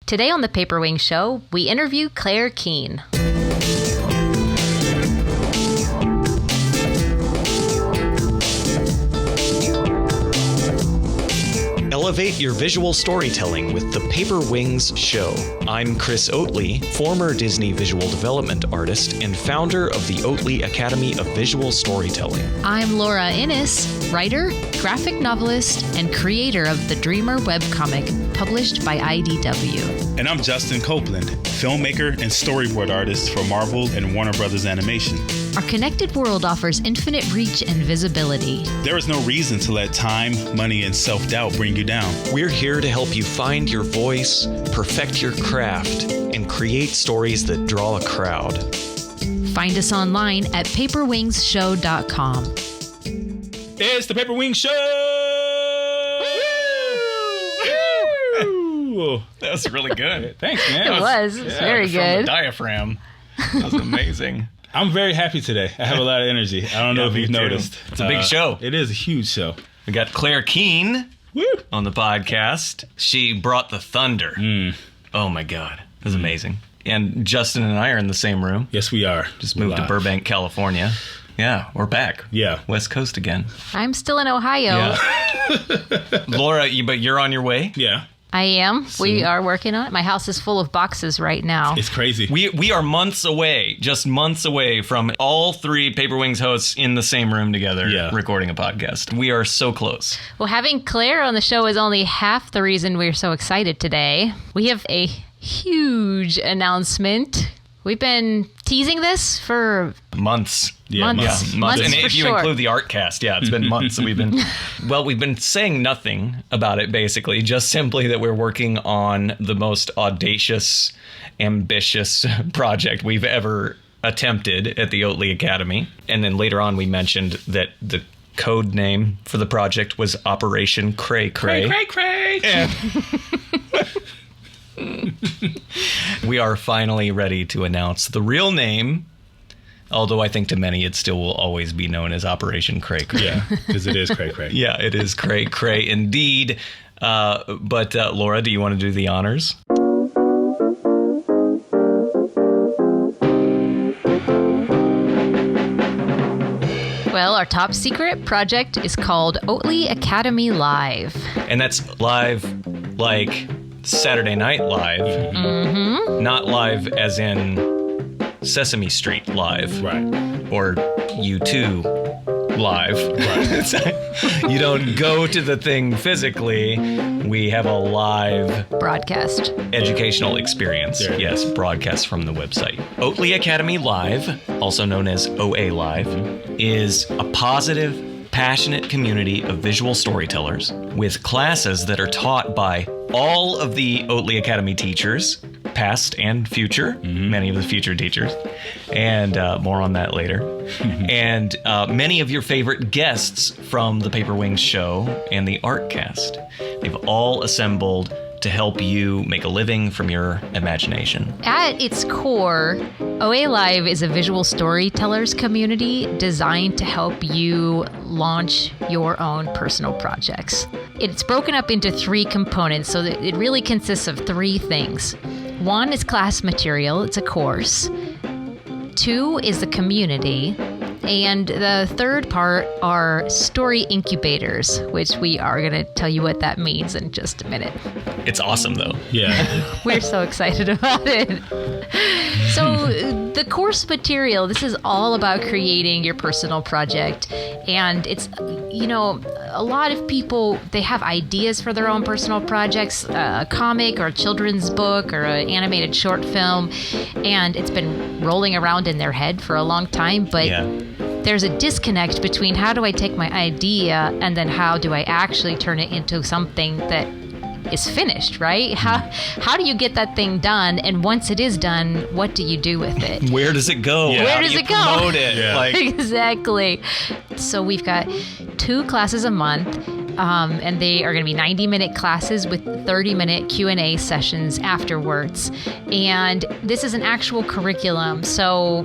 Today on the Paper Wings Show, we interview Claire Keane. Elevate your visual storytelling with the Paper Wings Show. I'm Chris Oatley, former Disney visual development artist and founder of the Oatley Academy of Visual Storytelling. I'm Laura Innes, writer, graphic novelist, and creator of the Dreamer webcomic, published by IDW. And I'm Justin Copeland, filmmaker and storyboard artist for Marvel and Warner Brothers Animation. Our connected world offers infinite reach and visibility. There is no reason to let time, money, and self-doubt bring you down. We're here to help you find your voice, perfect your craft, and create stories that draw a crowd. Find us online at paperwingsshow.com. It's the Paper Wings Show! Woo! That was really good. Thanks, man. It was very from good. the diaphragm. That was amazing. I'm very happy today. I have a lot of energy. I don't know if me you've too. noticed. It's a big show. It is a huge show. We got Claire Keane Woo! on the podcast. She brought the thunder. Oh my God. It was amazing. And Justin and I are in the same room. Yes, we are. Just moved to Burbank, California. Yeah, we're back. Yeah. West Coast again. I'm still in Ohio. Yeah. Laura, but you're on your way? Yeah. I am. We are working on it. My house is full of boxes right now. It's crazy. We are months away, just months away from all three Paper Wings hosts in the same room together recording a podcast. We are so close. Well, having Claire on the show is only half the reason we're so excited today. We have a huge announcement. We've been teasing this for Months. Yeah, months. Yeah, Months and for if you sure. include the art cast, it's been months. We've been saying nothing about it, basically, just simply that we're working on the most audacious, ambitious project we've ever attempted at the Oatley Academy. And then later on, we mentioned that the code name for the project was Operation Cray Cray. Cray, cray, cray. We are finally ready to announce the real name. Although I think to many it still will always be known as Operation Cray Cray. Yeah, because it is cray cray. Yeah, it is cray cray indeed. But Laura, do you want to do the honors? Well, our top secret project is called Oatley Academy Live. And that's live like Saturday Night Live. Mm-hmm. Not live as in Sesame Street Live. Right. Or U2 Live. Right. You don't go to the thing physically. We have a live Broadcast. educational experience. Yes, broadcast from the website. Oatley Academy Live, also known as OA Live, is a positive, passionate community of visual storytellers with classes that are taught by all of the Oatley Academy teachers, past and future, many of the future teachers, and more on that later. And many of your favorite guests from the Paper Wings Show and the Artcast. They've all assembled to help you make a living from your imagination. At its core, OA Live is a visual storytellers community designed to help you launch your own personal projects. It's broken up into three components, so that it really consists of three things. One is class material, it's a course. Two is the community. And the third part are story incubators, which we are going to tell you what that means in just a minute. It's awesome, though. Yeah. We're so excited about it. So the course material, this is all about creating your personal project. And it's, a lot of people, they have ideas for their own personal projects, a comic or a children's book or an animated short film. And it's been rolling around in their head for a long time. But there's a disconnect between how do I take my idea and then how do I actually turn it into something that is finished, right? How do you get that thing done? And once it is done, what do you do with it? Where does it go? Where How does do you it go? promote it? Yeah. Exactly. So we've got 2 classes a month. And they are going to be 90-minute classes with 30-minute Q&A sessions afterwards. And this is an actual curriculum. So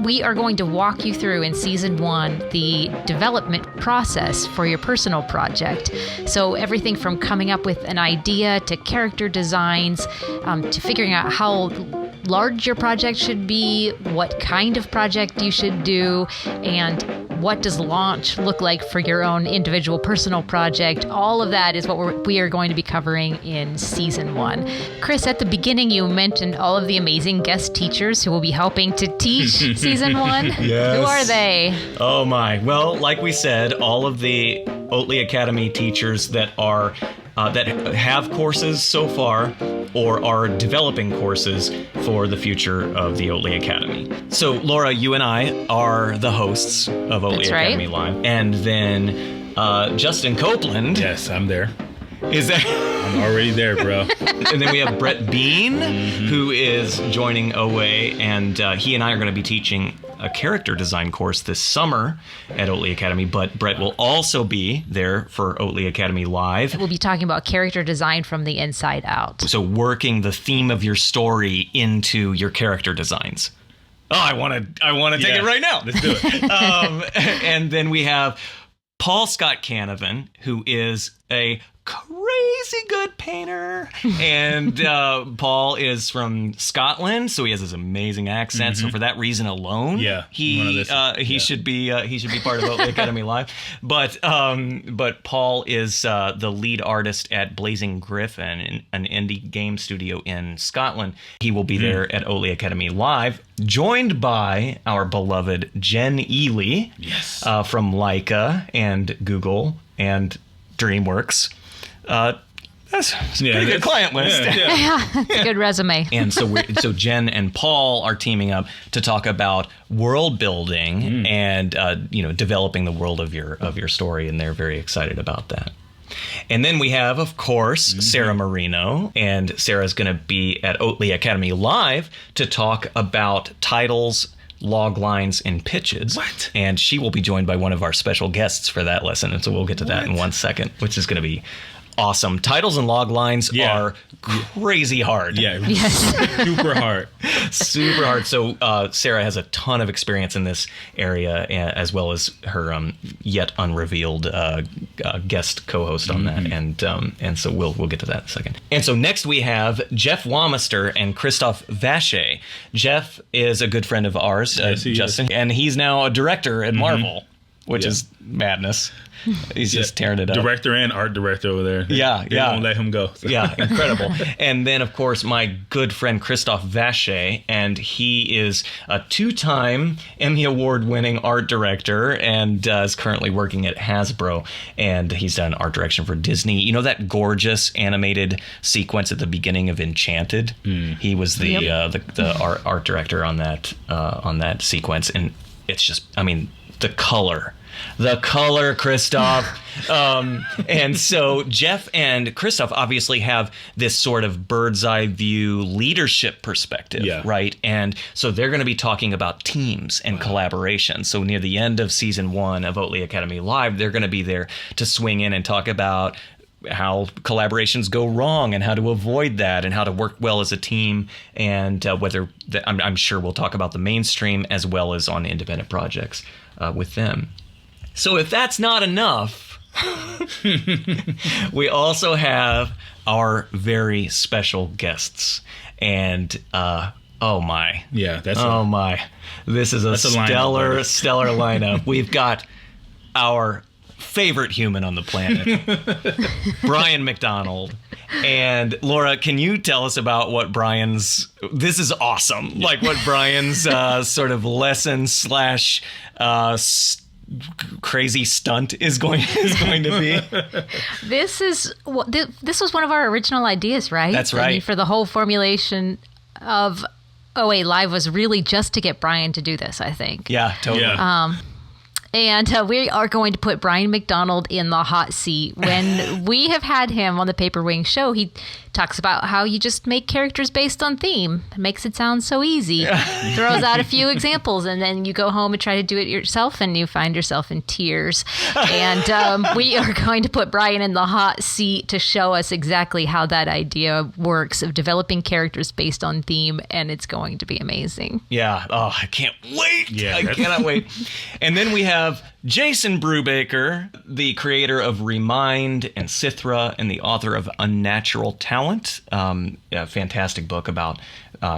we are going to walk you through in season 1 the development process for your personal project. So everything from coming up with an idea to character designs, to figuring out how large your project should be, what kind of project you should do, and what does launch look like for your own individual personal project. All of that is what we are going to be covering in season 1. Chris, at the beginning you mentioned all of the amazing guest teachers who will be helping to teach season 1. Yes. Who are they? Oh my. Well, like we said, all of the Oatly Academy teachers that are that have courses so far or are developing courses for the future of the Oatly Academy. So, Laura, you and I are the hosts of Oatly Academy Live. And then Justin Copeland. Yes, I'm there. Is that... I'm already there, bro. And then we have Brett Bean, who is joining OA, and he and I are going to be teaching a character design course this summer at Oatly Academy, but Brett will also be there for Oatly Academy Live. We'll be talking about character design from the inside out. So working the theme of your story into your character designs. Oh, I want to take it right now. Let's do it. And then we have Paul Scott Canavan, who is a crazy good painter, and Paul is from Scotland, so he has this amazing accent. So for that reason alone, he should be part of Oatly Academy Live. But Paul is the lead artist at Blazing Griffin, an indie game studio in Scotland. He will be there at Oatly Academy Live, joined by our beloved Jen Ely, from Leica and Google and DreamWorks. That's a pretty good client list. It's a good resume. And so Jen and Paul are teaming up to talk about world building and developing the world of your story, and they're very excited about that. And then we have, of course, Sarah Marino, and Sarah's going to be at Oatly Academy Live to talk about titles, log lines, and pitches. What? And she will be joined by one of our special guests for that lesson, and so we'll get to that in 1 second, which is going to be awesome. Titles and log lines are crazy hard. Super hard. Super hard. So Sarah has a ton of experience in this area, as well as her yet unrevealed guest co-host on that, and so we'll get to that in a second. And so next we have Jeff Wamister and Christophe Vacher. Jeff is a good friend of ours, Justin, and he's now a director at Marvel, which is madness. He's just tearing it up. Director and art director over there. They won't let him go. So. Yeah, incredible. And then, of course, my good friend Christophe Vacher, and he is a 2-time Emmy Award-winning art director and is currently working at Hasbro, and he's done art direction for Disney. You know that gorgeous animated sequence at the beginning of Enchanted? He was the art director on that sequence, and it's just, I mean, the color, Christoph. And so Jeff and Christoph obviously have this sort of bird's eye view leadership perspective, right? And so they're going to be talking about teams and collaboration. So near the end of season 1 of Oatly Academy Live, they're going to be there to swing in and talk about how collaborations go wrong and how to avoid that and how to work well as a team, and I'm sure we'll talk about the mainstream as well as on independent projects with them. So if that's not enough, we also have our very special guests, and this is a stellar lineup. We've got our favorite human on the planet, Brian McDonald. And Laura, can you tell us about what Brian's, this is awesome, like what Brian's sort of lesson / crazy stunt is going to be? This was one of our original ideas, right? That's right. I mean, for the whole formulation of OA Live was really just to get Brian to do this, I think. Yeah, totally. And we are going to put Brian McDonald in the hot seat. When we have had him on the Paper Wings show, he talks about how you just make characters based on theme. It makes it sound so easy. Throws out a few examples, and then you go home and try to do it yourself, and you find yourself in tears. And we are going to put Brian in the hot seat to show us exactly how that idea works of developing characters based on theme, and it's going to be amazing. Yeah. Oh, I can't wait. Yeah, I cannot wait. And then we have Jason Brubaker, the creator of Remind and Sithra and the author of Unnatural Talent, a fantastic book about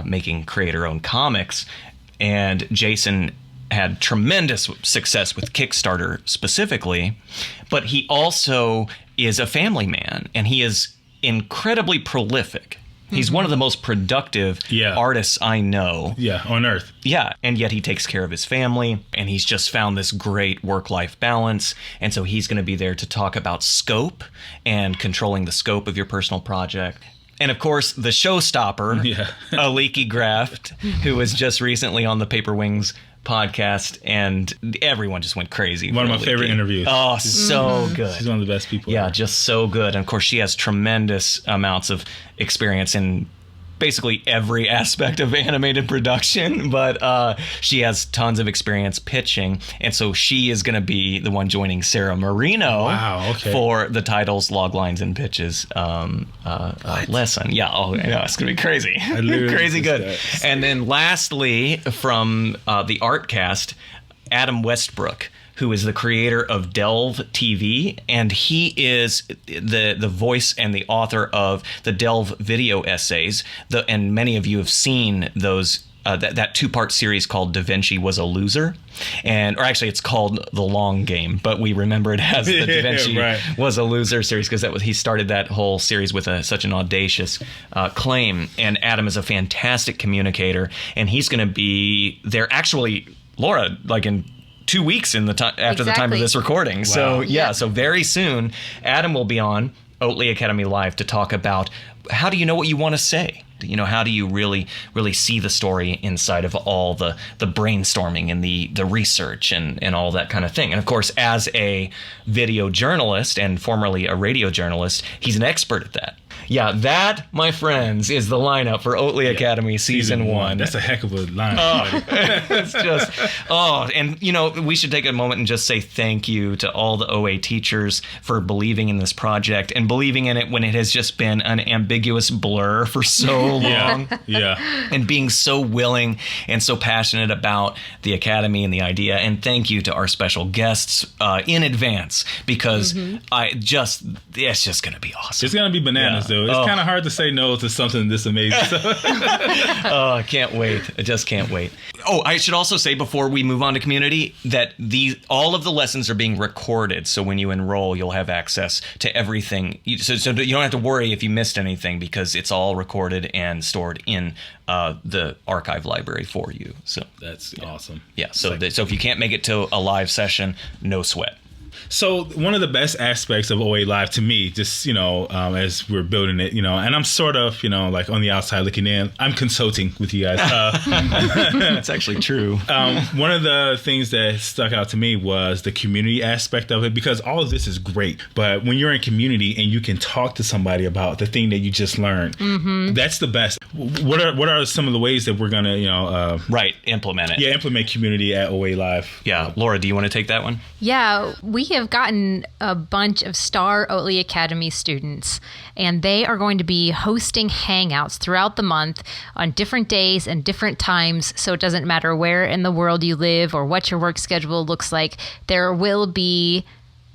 making creator-owned comics. And Jason had tremendous success with Kickstarter specifically, but he also is a family man, and he is incredibly prolific. He's one of the most productive artists I know. Yeah, on Earth. Yeah, and yet he takes care of his family, and he's just found this great work-life balance. And so he's going to be there to talk about scope and controlling the scope of your personal project. And of course, the showstopper, Aliki Graft, who was just recently on the Paper Wings podcast, and everyone just went crazy. One of my favorite interviews. Oh, so good. She's one of the best people. Yeah, ever. just so good. And of course, she has tremendous amounts of experience in basically every aspect of animated production, but she has tons of experience pitching, and so she is going to be the one joining Sarah Marino for the titles, log lines, and pitches lesson. Yeah, it's going to be crazy. Crazy good. That. And then lastly, from the art cast, Adam Westbrook, who is the creator of Delve TV, and he is the voice and the author of the Delve video essays. And many of you have seen those that two-part series called Da Vinci Was a Loser, or actually it's called The Long Game, but we remember it as the Da Vinci Was a Loser series because he started that whole series with such an audacious claim. And Adam is a fantastic communicator, and he's going to be there. Actually, Laura, like in 2 weeks after the time of this recording. Wow. So so very soon, Adam will be on Oatly Academy Live to talk about how do you know what you want to say? You know, how do you really see the story inside of all the brainstorming and the research and all that kind of thing. And of course, as a video journalist and formerly a radio journalist, he's an expert at that. Yeah, that, my friends, is the lineup for Oatly Academy Season 1. That's a heck of a lineup. It's just, and we should take a moment and just say thank you to all the OA teachers for believing in this project and believing in it when it has just been an ambiguous blur for so long. And being so willing and so passionate about the Academy and the idea. And thank you to our special guests in advance, because it's just going to be awesome. It's going to be bananas, though. It's kind of hard to say no to something this amazing. I can't wait. I just can't wait. Oh, I should also say before we move on to community that all of the lessons are being recorded. So when you enroll, you'll have access to everything. So you don't have to worry if you missed anything, because it's all recorded and stored in the archive library for you. So that's awesome. Yeah. So if you can't make it to a live session, no sweat. So one of the best aspects of OA Live to me, just, as we're building it, and I'm sort of, like on the outside looking in, I'm consulting with you guys. That's actually true. One of the things that stuck out to me was the community aspect of it, because all of this is great. But when you're in community and you can talk to somebody about the thing that you just learned, that's the best. What are some of the ways that we're going to, implement it? Yeah, implement community at OA Live. Yeah. Laura, do you want to take that one? Yeah, we have gotten a bunch of Star Oatly Academy students, and they are going to be hosting hangouts throughout the month on different days and different times. So it doesn't matter where in the world you live or what your work schedule looks like. There will be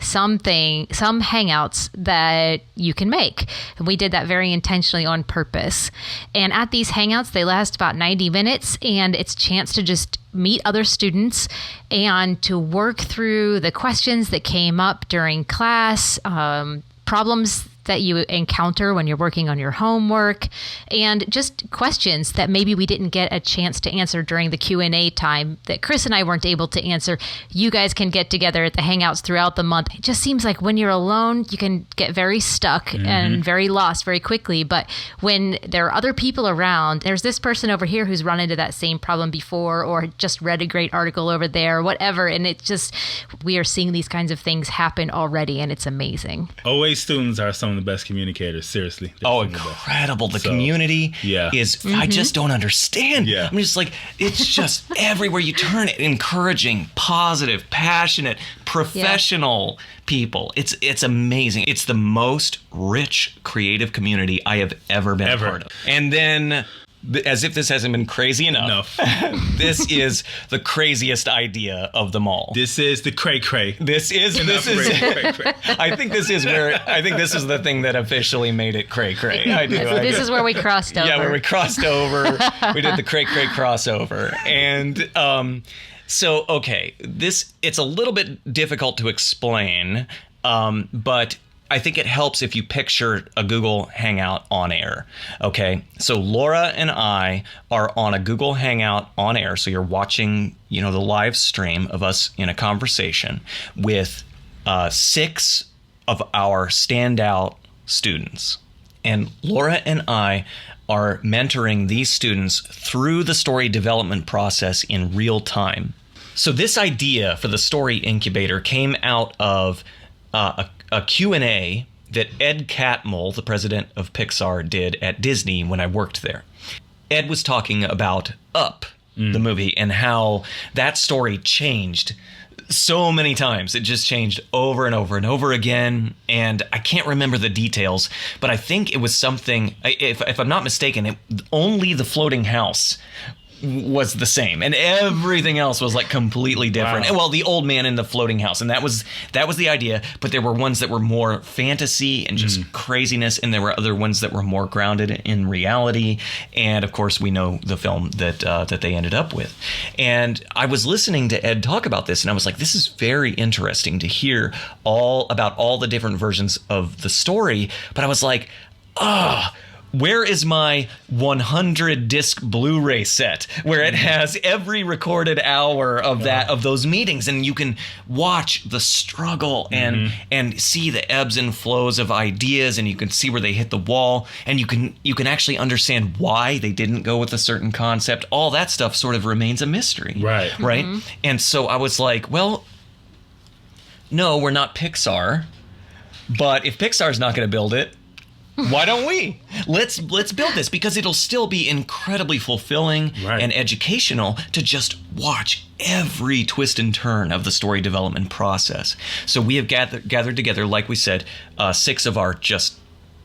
some hangouts that you can make. And we did that very intentionally on purpose. And at these hangouts, they last about 90 minutes, and it's a chance to just meet other students and to work through the questions that came up during class, problems that you encounter when you're working on your homework, and just questions that maybe we didn't get a chance to answer during the Q&A time that Chris and I weren't able to answer. You guys can get together at the Hangouts throughout the month. It just seems like when you're alone, you can get very stuck and very lost very quickly. But when there are other people around, there's this person over here who's run into that same problem before, or just read a great article over there, whatever. And it's just, we are seeing these kinds of things happen already, and it's amazing. OA students are some of the best communicators, seriously. They're Incredible. The community is, I just don't understand. I'm just like, it's just everywhere you turn it, encouraging, positive, passionate, professional people. It's amazing. It's the most rich, creative community I have ever been a part of. And then, as if this hasn't been crazy enough. This is the craziest idea of them all. This is the cray-cray. This is cray-cray. I think this is the thing that officially made it cray-cray. This is where we crossed over. Yeah, where we crossed over. We did the cray-cray crossover. And so, okay, it's a little bit difficult to explain, but I think it helps if you picture a Google Hangout on air. Okay, so Laura and I are on a Google Hangout on air. So you're watching, the live stream of us in a conversation with 6 of our standout students. And Laura and I are mentoring these students through the story development process in real time. So this idea for the story incubator came out of a Q&A that Ed Catmull, the president of Pixar, did at Disney when I worked there. Ed was talking about Up, the movie, and how that story changed so many times. It just changed over and over and over again, and I can't remember the details, but I think it was something, if I'm not mistaken, only the floating house was the same, and everything else was like completely different. Wow. Well, the old man in the floating house, and that was the idea. But there were ones that were more fantasy and just craziness, and there were other ones that were more grounded in reality. And of course, we know the film that they ended up with. And I was listening to Ed talk about this, and I was like, this is very interesting to hear all about all the different versions of the story. But I was like, where is my 100 disc Blu-ray set where it has every recorded hour of those meetings, and you can watch the struggle and see the ebbs and flows of ideas, and you can see where they hit the wall, and you can actually understand why they didn't go with a certain concept. All that stuff sort of remains a mystery. Right? And so I was like, well, no, we're not Pixar, but if Pixar's not going to build it, why don't we? Let's build this, because it'll still be incredibly fulfilling and educational to just watch every twist and turn of the story development process. So we have gathered together, like we said, 6 of our just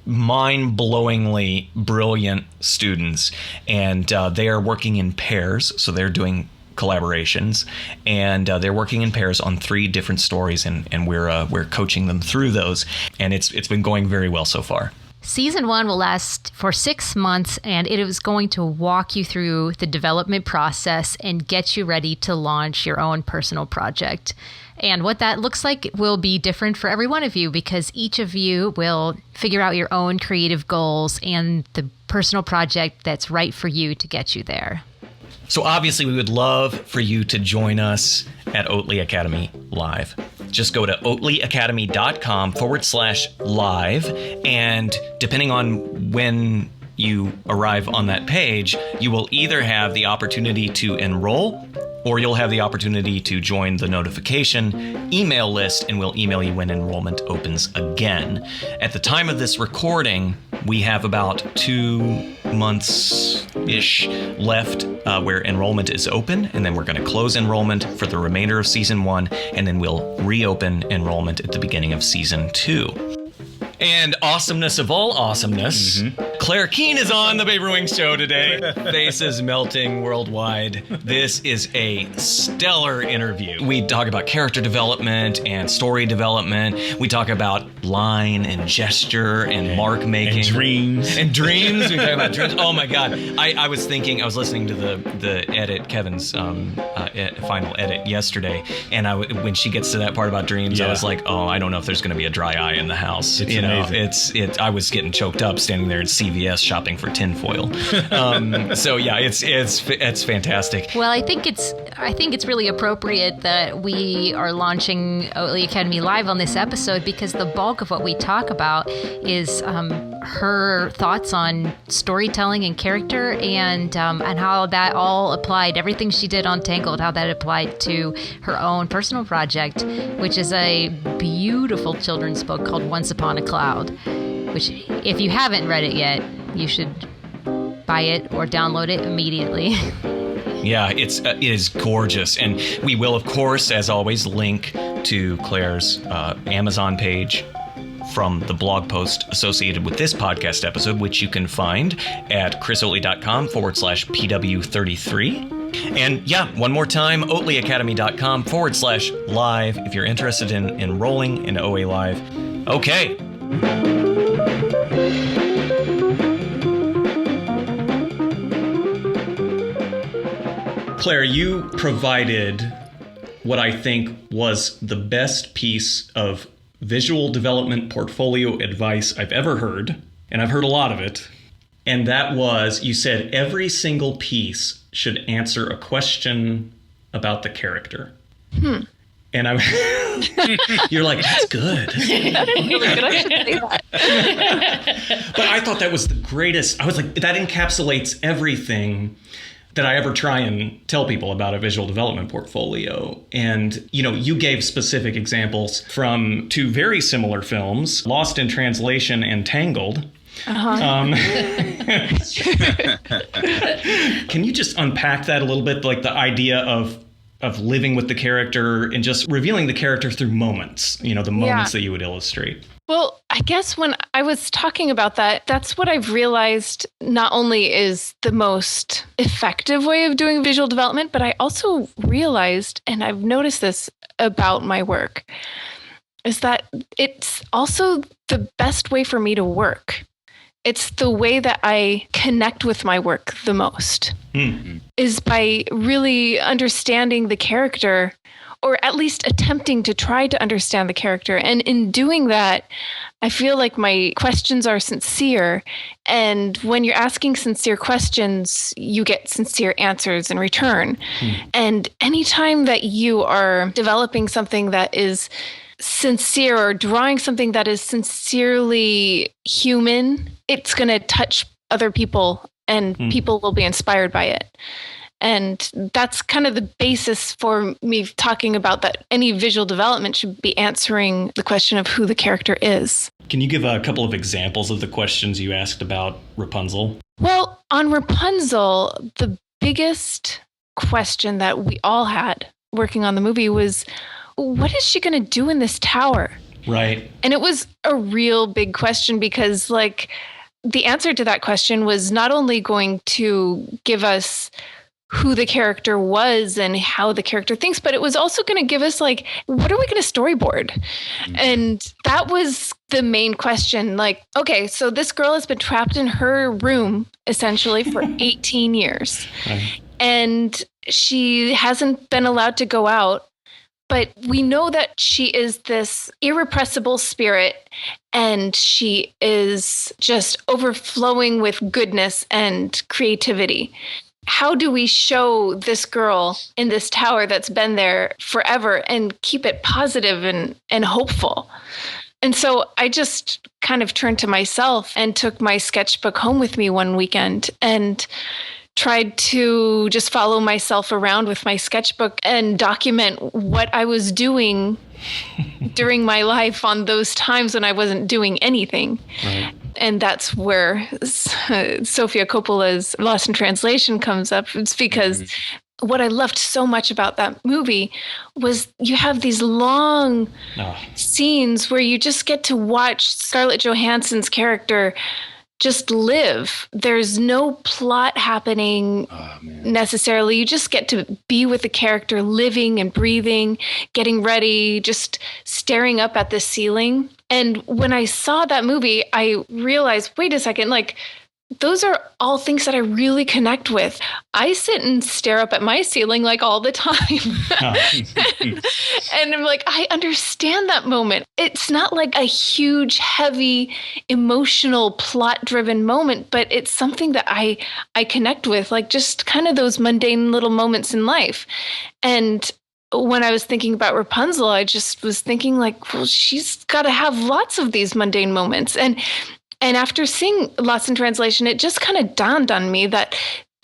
mind-blowingly brilliant students, and they are working in pairs. So they're doing collaborations, and they're working in pairs on 3 different stories, and we're coaching them through those, and it's been going very well so far. Season 1 will last for 6 months, and it is going to walk you through the development process and get you ready to launch your own personal project. And what that looks like will be different for every one of you, because each of you will figure out your own creative goals and the personal project that's right for you to get you there. So obviously, we would love for you to join us at Oatly Academy Live. Just go to oatlyacademy.com/live, and depending on when you arrive on that page, you will either have the opportunity to enroll, or you'll have the opportunity to join the notification email list, and we'll email you when enrollment opens again. At the time of this recording, we have about 2 months-ish left where enrollment is open, and then we're going to close enrollment for the remainder of Season 1, and then we'll reopen enrollment at the beginning of Season 2. And awesomeness of all awesomeness, Claire Keane is on the Paper Wings Show today. Faces melting worldwide. This is a stellar interview. We talk about character development and story development. We talk about line and gesture and mark making. And dreams. And dreams. We talk about dreams. Oh my God. I was listening to the edit, Kevin's final edit yesterday, and when she gets to that part about dreams, I was like, oh, I don't know if there's going to be a dry eye in the house. It's amazing. I was getting choked up standing there in CVS shopping for tinfoil. So yeah, it's fantastic. Well, I think it's really appropriate that we are launching Oatly Academy Live on this episode, because the bulk of what we talk about is her thoughts on storytelling and character, and how that all applied, everything she did on Tangled, how that applied to her own personal project, which is a beautiful children's book called Once Upon a Cloud, which, if you haven't read it yet, you should buy it or download it immediately. Yeah, it is gorgeous. And we will, of course, as always, link to Claire's Amazon page from the blog post associated with this podcast episode, which you can find at chrisoatley.com/PW33. And yeah, one more time, oatleyacademy.com/live if you're interested in enrolling in OA Live. Okay. Claire, you provided what I think was the best piece of visual development portfolio advice I've ever heard, and I've heard a lot of it. And that was, you said every single piece should answer a question about the character. And you're like, that's good. That's really good. I should say that. But I thought that was the greatest. I was like, that encapsulates everything that I ever try and tell people about a visual development portfolio. And, you gave specific examples from two very similar films, Lost in Translation and Tangled. Can you just unpack that a little bit? Like the idea of living with the character and just revealing the character through moments, the moments that you would illustrate. Well, I guess when I was talking about that, that's what I've realized not only is the most effective way of doing visual development, but I also realized, and I've noticed this about my work, is that it's also the best way for me to work. It's the way that I connect with my work the most, is by really understanding the character, or at least attempting to try to understand the character. And in doing that, I feel like my questions are sincere. And when you're asking sincere questions, you get sincere answers in return. And anytime that you are developing something that is sincere or drawing something that is sincerely human, it's going to touch other people, and people will be inspired by it. And that's kind of the basis for me talking about that any visual development should be answering the question of who the character is. Can you give a couple of examples of the questions you asked about Rapunzel? Well, on Rapunzel, the biggest question that we all had working on the movie was, what is she going to do in this tower? Right. And it was a real big question, because the answer to that question was not only going to give us who the character was and how the character thinks, but it was also going to give us what are we going to storyboard? And that was the main question. Okay, so this girl has been trapped in her room essentially for 18 years. Right. And she hasn't been allowed to go out. But we know that she is this irrepressible spirit, and she is just overflowing with goodness and creativity. How do we show this girl in this tower that's been there forever and keep it positive and hopeful? And so I just kind of turned to myself and took my sketchbook home with me one weekend and tried to just follow myself around with my sketchbook and document what I was doing during my life on those times when I wasn't doing anything. Right. And that's where Sofia Coppola's Lost in Translation comes up. It's because what I loved so much about that movie was you have these long scenes where you just get to watch Scarlett Johansson's character just live. There's no plot happening necessarily. You just get to be with the character, living and breathing, getting ready, just staring up at the ceiling. And when I saw that movie, I realized, wait a second, like, those are all things that I really connect with. I sit and stare up at my ceiling like all the time. And I'm like, I understand that moment. It's not like a huge, heavy, emotional, plot-driven moment, but it's something that I connect with, like just kind of those mundane little moments in life. And when I was thinking about Rapunzel, I just was thinking like, well, she's got to have lots of these mundane moments. And after seeing Lost in Translation, it just kind of dawned on me that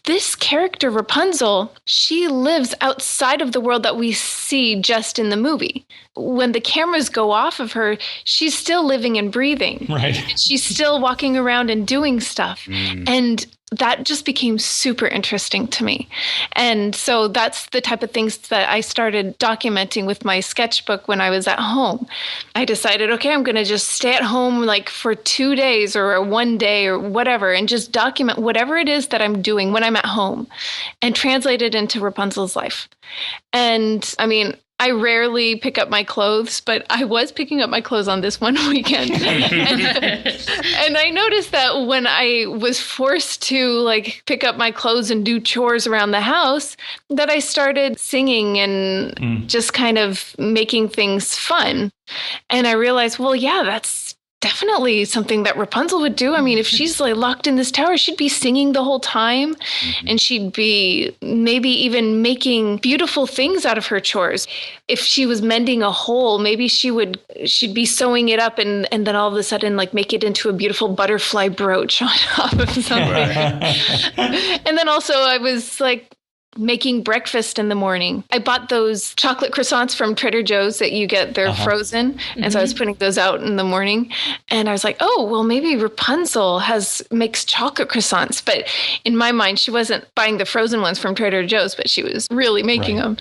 this character, Rapunzel, she lives outside of the world that we see just in the movie. When the cameras go off of her, she's still living and breathing. Right. She's still walking around and doing stuff. And that just became super interesting to me. And so that's the type of things that I started documenting with my sketchbook when I was at home. I decided, okay, I'm going to just stay at home like for 2 days or 1 day or whatever, and just document whatever it is that I'm doing when I'm at home and translate it into Rapunzel's life. And I mean, I rarely pick up my clothes, but I was picking up my clothes on this one weekend. And I noticed that when I was forced to like pick up my clothes and do chores around the house, that I started singing and just kind of making things fun. And I realized, well, yeah, that's definitely something that Rapunzel would do. I mean, if she's like locked in this tower, she'd be singing the whole time, and she'd be maybe even making beautiful things out of her chores. If she was mending a hole, maybe she'd be sewing it up and then all of a sudden like make it into a beautiful butterfly brooch on top of something. And then also I was like making breakfast in the morning. I bought those chocolate croissants from Trader Joe's that you get, they're frozen. And so I was putting those out in the morning, and I was like, oh, well, maybe Rapunzel makes chocolate croissants. But in my mind, she wasn't buying the frozen ones from Trader Joe's, but she was really making them.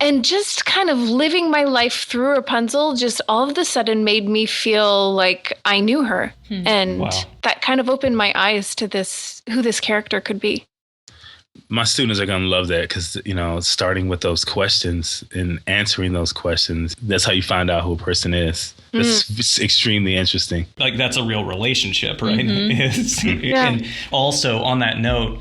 And just kind of living my life through Rapunzel just all of a sudden made me feel like I knew her. And that kind of opened my eyes to who this character could be. My students are going to love that because, you know, starting with those questions and answering those questions, that's how you find out who a person is. That's extremely interesting. Like, that's a real relationship, right? And also, on that note,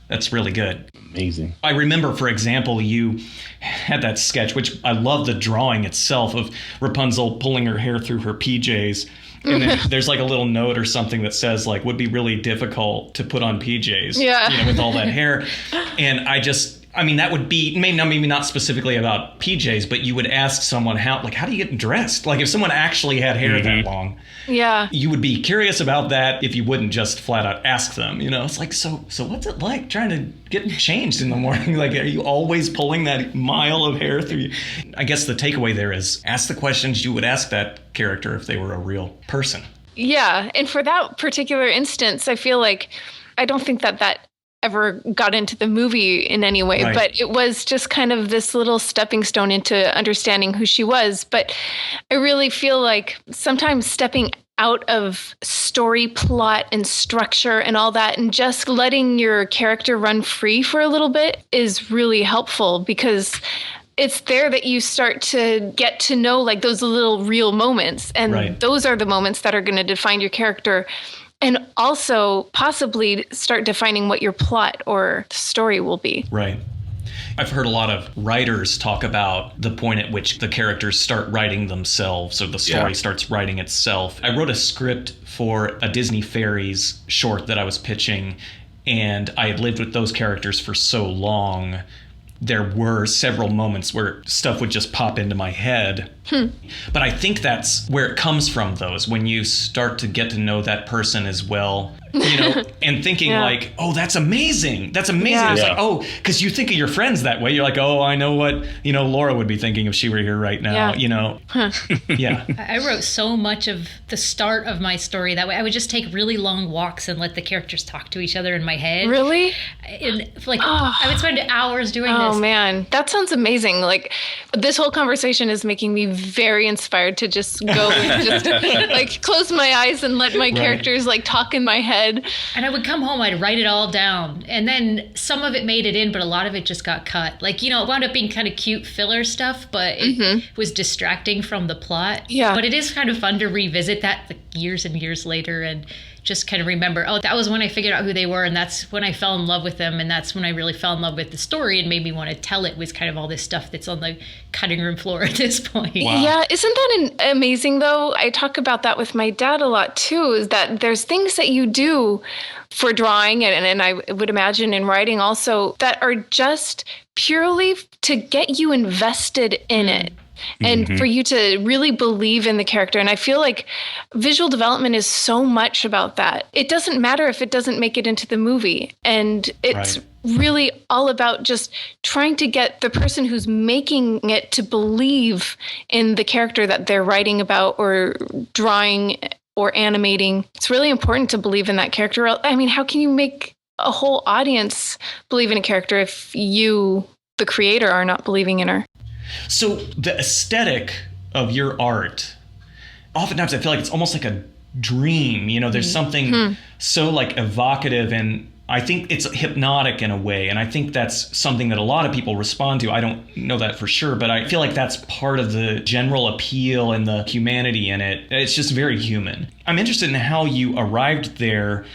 that's really good. Amazing. I remember, for example, you had that sketch, which I love the drawing itself, of Rapunzel pulling her hair through her PJs. And then there's like a little note or something that says like, would be really difficult to put on PJs, you know, with all that hair. And I mean, that would be maybe not specifically about PJs, but you would ask someone how do you get dressed? Like if someone actually had hair that long, you would be curious about that if you wouldn't just flat out ask them, you know. It's like, so what's it like trying to get changed in the morning? Like, are you always pulling that mile of hair through you? I guess the takeaway there is ask the questions you would ask that character if they were a real person. Yeah. And for that particular instance, I feel like I don't think that ever got into the movie in any way, but it was just kind of this little stepping stone into understanding who she was. But I really feel like sometimes stepping out of story plot and structure and all that and just letting your character run free for a little bit is really helpful, because it's there that you start to get to know like those little real moments. And those are the moments that are going to define your character. And also possibly start defining what your plot or story will be. Right. I've heard a lot of writers talk about the point at which the characters start writing themselves, or the story starts writing itself. I wrote a script for a Disney Fairies short that I was pitching, and I had lived with those characters for so long. There were several moments where stuff would just pop into my head. But I think that's where it comes from, though, is when you start to get to know that person as well, you know, and thinking like, oh, that's amazing. That's amazing. It's like, oh, because you think of your friends that way. You're like, oh, I know what, you know, Laura would be thinking if she were here right now, you know. I wrote so much of the start of my story that way. I would just take really long walks and let the characters talk to each other in my head. Really? And like, I would spend hours doing this. Oh, man. That sounds amazing. Like, this whole conversation is making me very inspired to just go and just like close my eyes and let my characters like talk in my head. And I would come home, I'd write it all down. And then some of it made it in, but a lot of it just got cut. Like, it wound up being kind of cute filler stuff, but it was distracting from the plot. Yeah. But it is kind of fun to revisit that like, years and years later and just kind of remember, oh, that was when I figured out who they were, and that's when I fell in love with them, and that's when I really fell in love with the story and made me want to tell it, was kind of all this stuff that's on the cutting room floor at this point. Wow. Yeah, isn't that amazing, though? I talk about that with my dad a lot, too, is that there's things that you do for drawing, and I would imagine in writing also, that are just purely to get you invested in it. And for you to really believe in the character. And I feel like visual development is so much about that. It doesn't matter if it doesn't make it into the movie. And it's really all about just trying to get the person who's making it to believe in the character that they're writing about or drawing or animating. It's really important to believe in that character. I mean, how can you make a whole audience believe in a character if you, the creator, are not believing in her? So the aesthetic of your art, oftentimes I feel like it's almost like a dream. There's something so like evocative, and I think it's hypnotic in a way. And I think that's something that a lot of people respond to. I don't know that for sure, but I feel like that's part of the general appeal and the humanity in it. It's just very human. I'm interested in how you arrived there.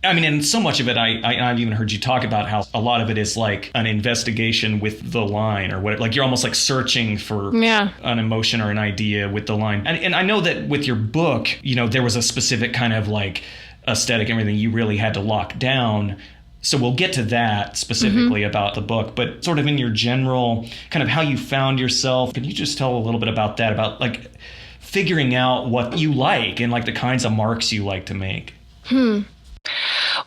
I mean, and so much of it, I've even heard you talk about how a lot of it is like an investigation with the line or what, like you're almost like searching for an emotion or an idea with the line. And I know that with your book, there was a specific kind of like aesthetic and everything you really had to lock down. So we'll get to that specifically about the book, but sort of in your general kind of how you found yourself. Can you just tell a little bit about that, about like figuring out what you like and like the kinds of marks you like to make?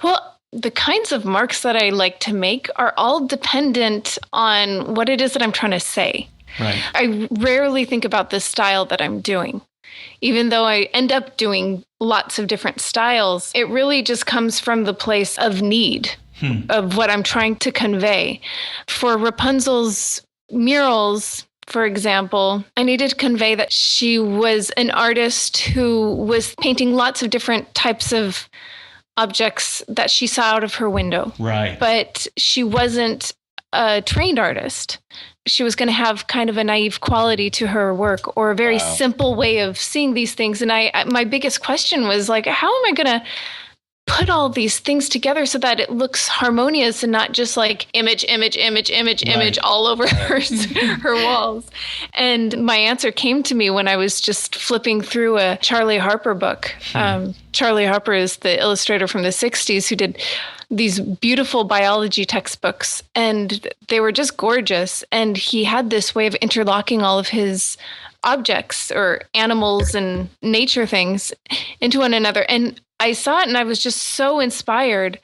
Well, the kinds of marks that I like to make are all dependent on what it is that I'm trying to say. Right. I rarely think about the style that I'm doing. Even though I end up doing lots of different styles, it really just comes from the place of need, of what I'm trying to convey. For Rapunzel's murals, for example, I needed to convey that she was an artist who was painting lots of different types of objects that she saw out of her window. Right. But she wasn't a trained artist. She was going to have kind of a naive quality to her work, or a very simple way of seeing these things. And my biggest question was like, how am I going to put all these things together so that it looks harmonious and not just like image all over her walls? And my answer came to me when I was just flipping through a Charlie Harper book. Charlie Harper is the illustrator from the 60s who did these beautiful biology textbooks, and they were just gorgeous. And he had this way of interlocking all of his objects or animals and nature things into one another. And I saw it and I was just so inspired.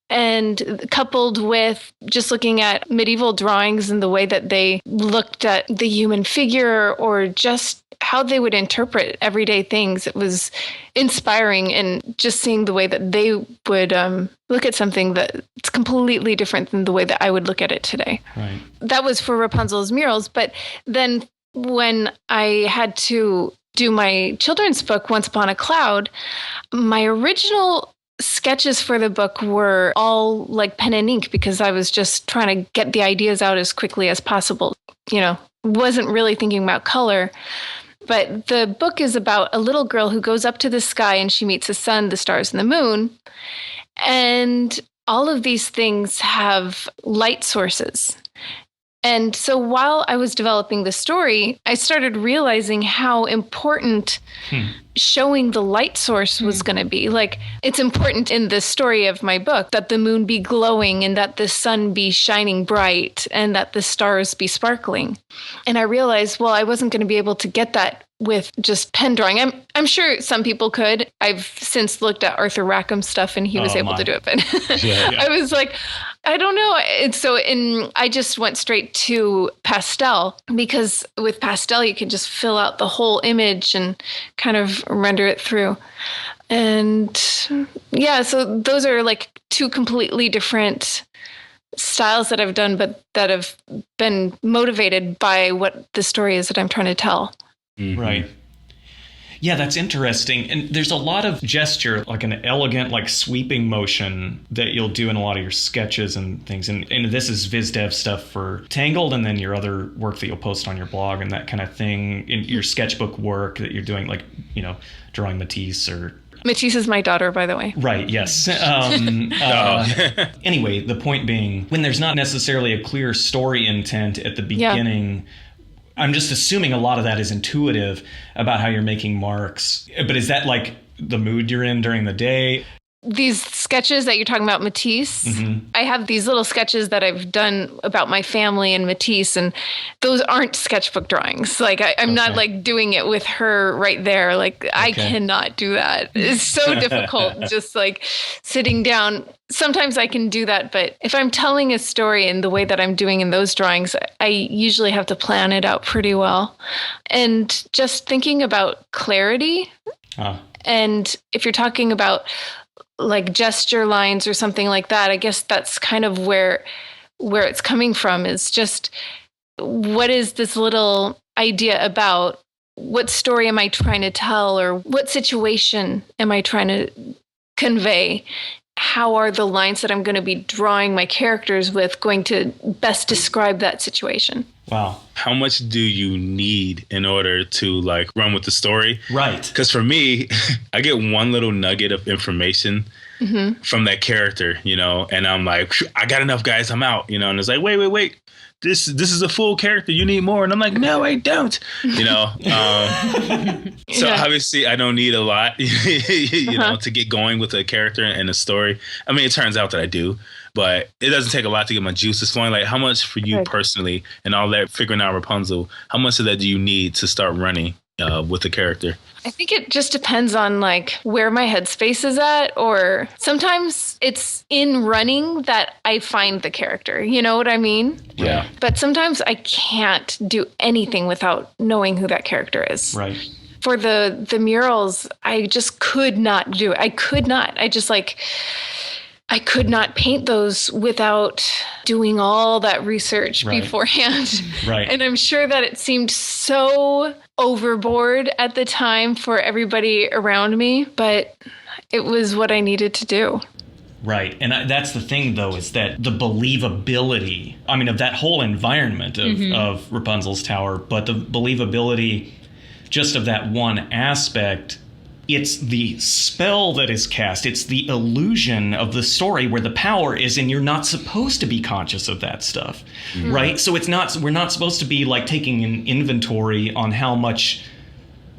And coupled with just looking at medieval drawings and the way that they looked at the human figure, or just how they would interpret everyday things, it was inspiring. And just seeing the way that they would look at something that's completely different than the way that I would look at it today. Right. That was for Rapunzel's murals. But then when I had to do my children's book, Once Upon a Cloud, my original sketches for the book were all like pen and ink, because I was just trying to get the ideas out as quickly as possible. Wasn't really thinking about color. But the book is about a little girl who goes up to the sky and she meets the sun, the stars, and the moon. And all of these things have light sources. And so while I was developing the story, I started realizing how important showing the light source was going to be. Like, it's important in the story of my book that the moon be glowing and that the sun be shining bright and that the stars be sparkling. And I realized, well, I wasn't going to be able to get that with just pen drawing. I'm sure some people could. I've since looked at Arthur Rackham's stuff and he was able to do it. But Yeah. I was like, I don't know. And so I just went straight to pastel, because with pastel, you can just fill out the whole image and kind of render it through. And yeah, so those are like two completely different styles that I've done, but that have been motivated by what the story is that I'm trying to tell. Right. Yeah, that's interesting. And there's a lot of gesture, like an elegant, like sweeping motion that you'll do in a lot of your sketches and things. And this is viz dev stuff for Tangled, and then your other work that you'll post on your blog and that kind of thing. In your sketchbook work that you're doing, like, you know, drawing Matisse or... Matisse is my daughter, by the way. Right, yes. Anyway, the point being, when there's not necessarily a clear story intent at the beginning... I'm just assuming a lot of that is intuitive about how you're making marks. But is that like the mood you're in during the day? These sketches that you're talking about, Matisse, I have these little sketches that I've done about my family and Matisse, and those aren't sketchbook drawings. Like, I'm not like doing it with her right there. Like, I cannot do that. It's so difficult, just like sitting down. Sometimes I can do that, but if I'm telling a story in the way that I'm doing in those drawings, I usually have to plan it out pretty well. And just thinking about clarity, and if you're talking about like gesture lines or something like that, I guess that's kind of where it's coming from, is just, what is this little idea about? What story am I trying to tell, or what situation am I trying to convey? How are the lines that I'm going to be drawing my characters with going to best describe that situation? Wow. How much do you need in order to like run with the story? Right. Because for me, I get one little nugget of information from that character, you know, and I'm like, I got enough, guys, I'm out, you know, and it's like, wait. This is a full character. You need more. And I'm like, no, I don't. You know? So obviously I don't need a lot, you know, to get going with a character and a story. I mean, it turns out that I do, but it doesn't take a lot to get my juices flowing. Like, how much for you personally and all that figuring out Rapunzel, how much of that do you need to start running with the character? I think it just depends on like where my headspace is at, or sometimes it's in running that I find the character. You know what I mean? Yeah. But sometimes I can't do anything without knowing who that character is. Right. For the murals, I just could not do it. I could not. I could not paint those without doing all that research beforehand. Right. And I'm sure that it seemed so overboard at the time for everybody around me, but it was what I needed to do. Right. And that's the thing, though, is that the believability, I mean, of that whole environment of Rapunzel's tower, but the believability just of that one aspect, it's the spell that is cast. It's the illusion of the story where the power is, and you're not supposed to be conscious of that stuff, right? So we're not supposed to be like taking an inventory on how much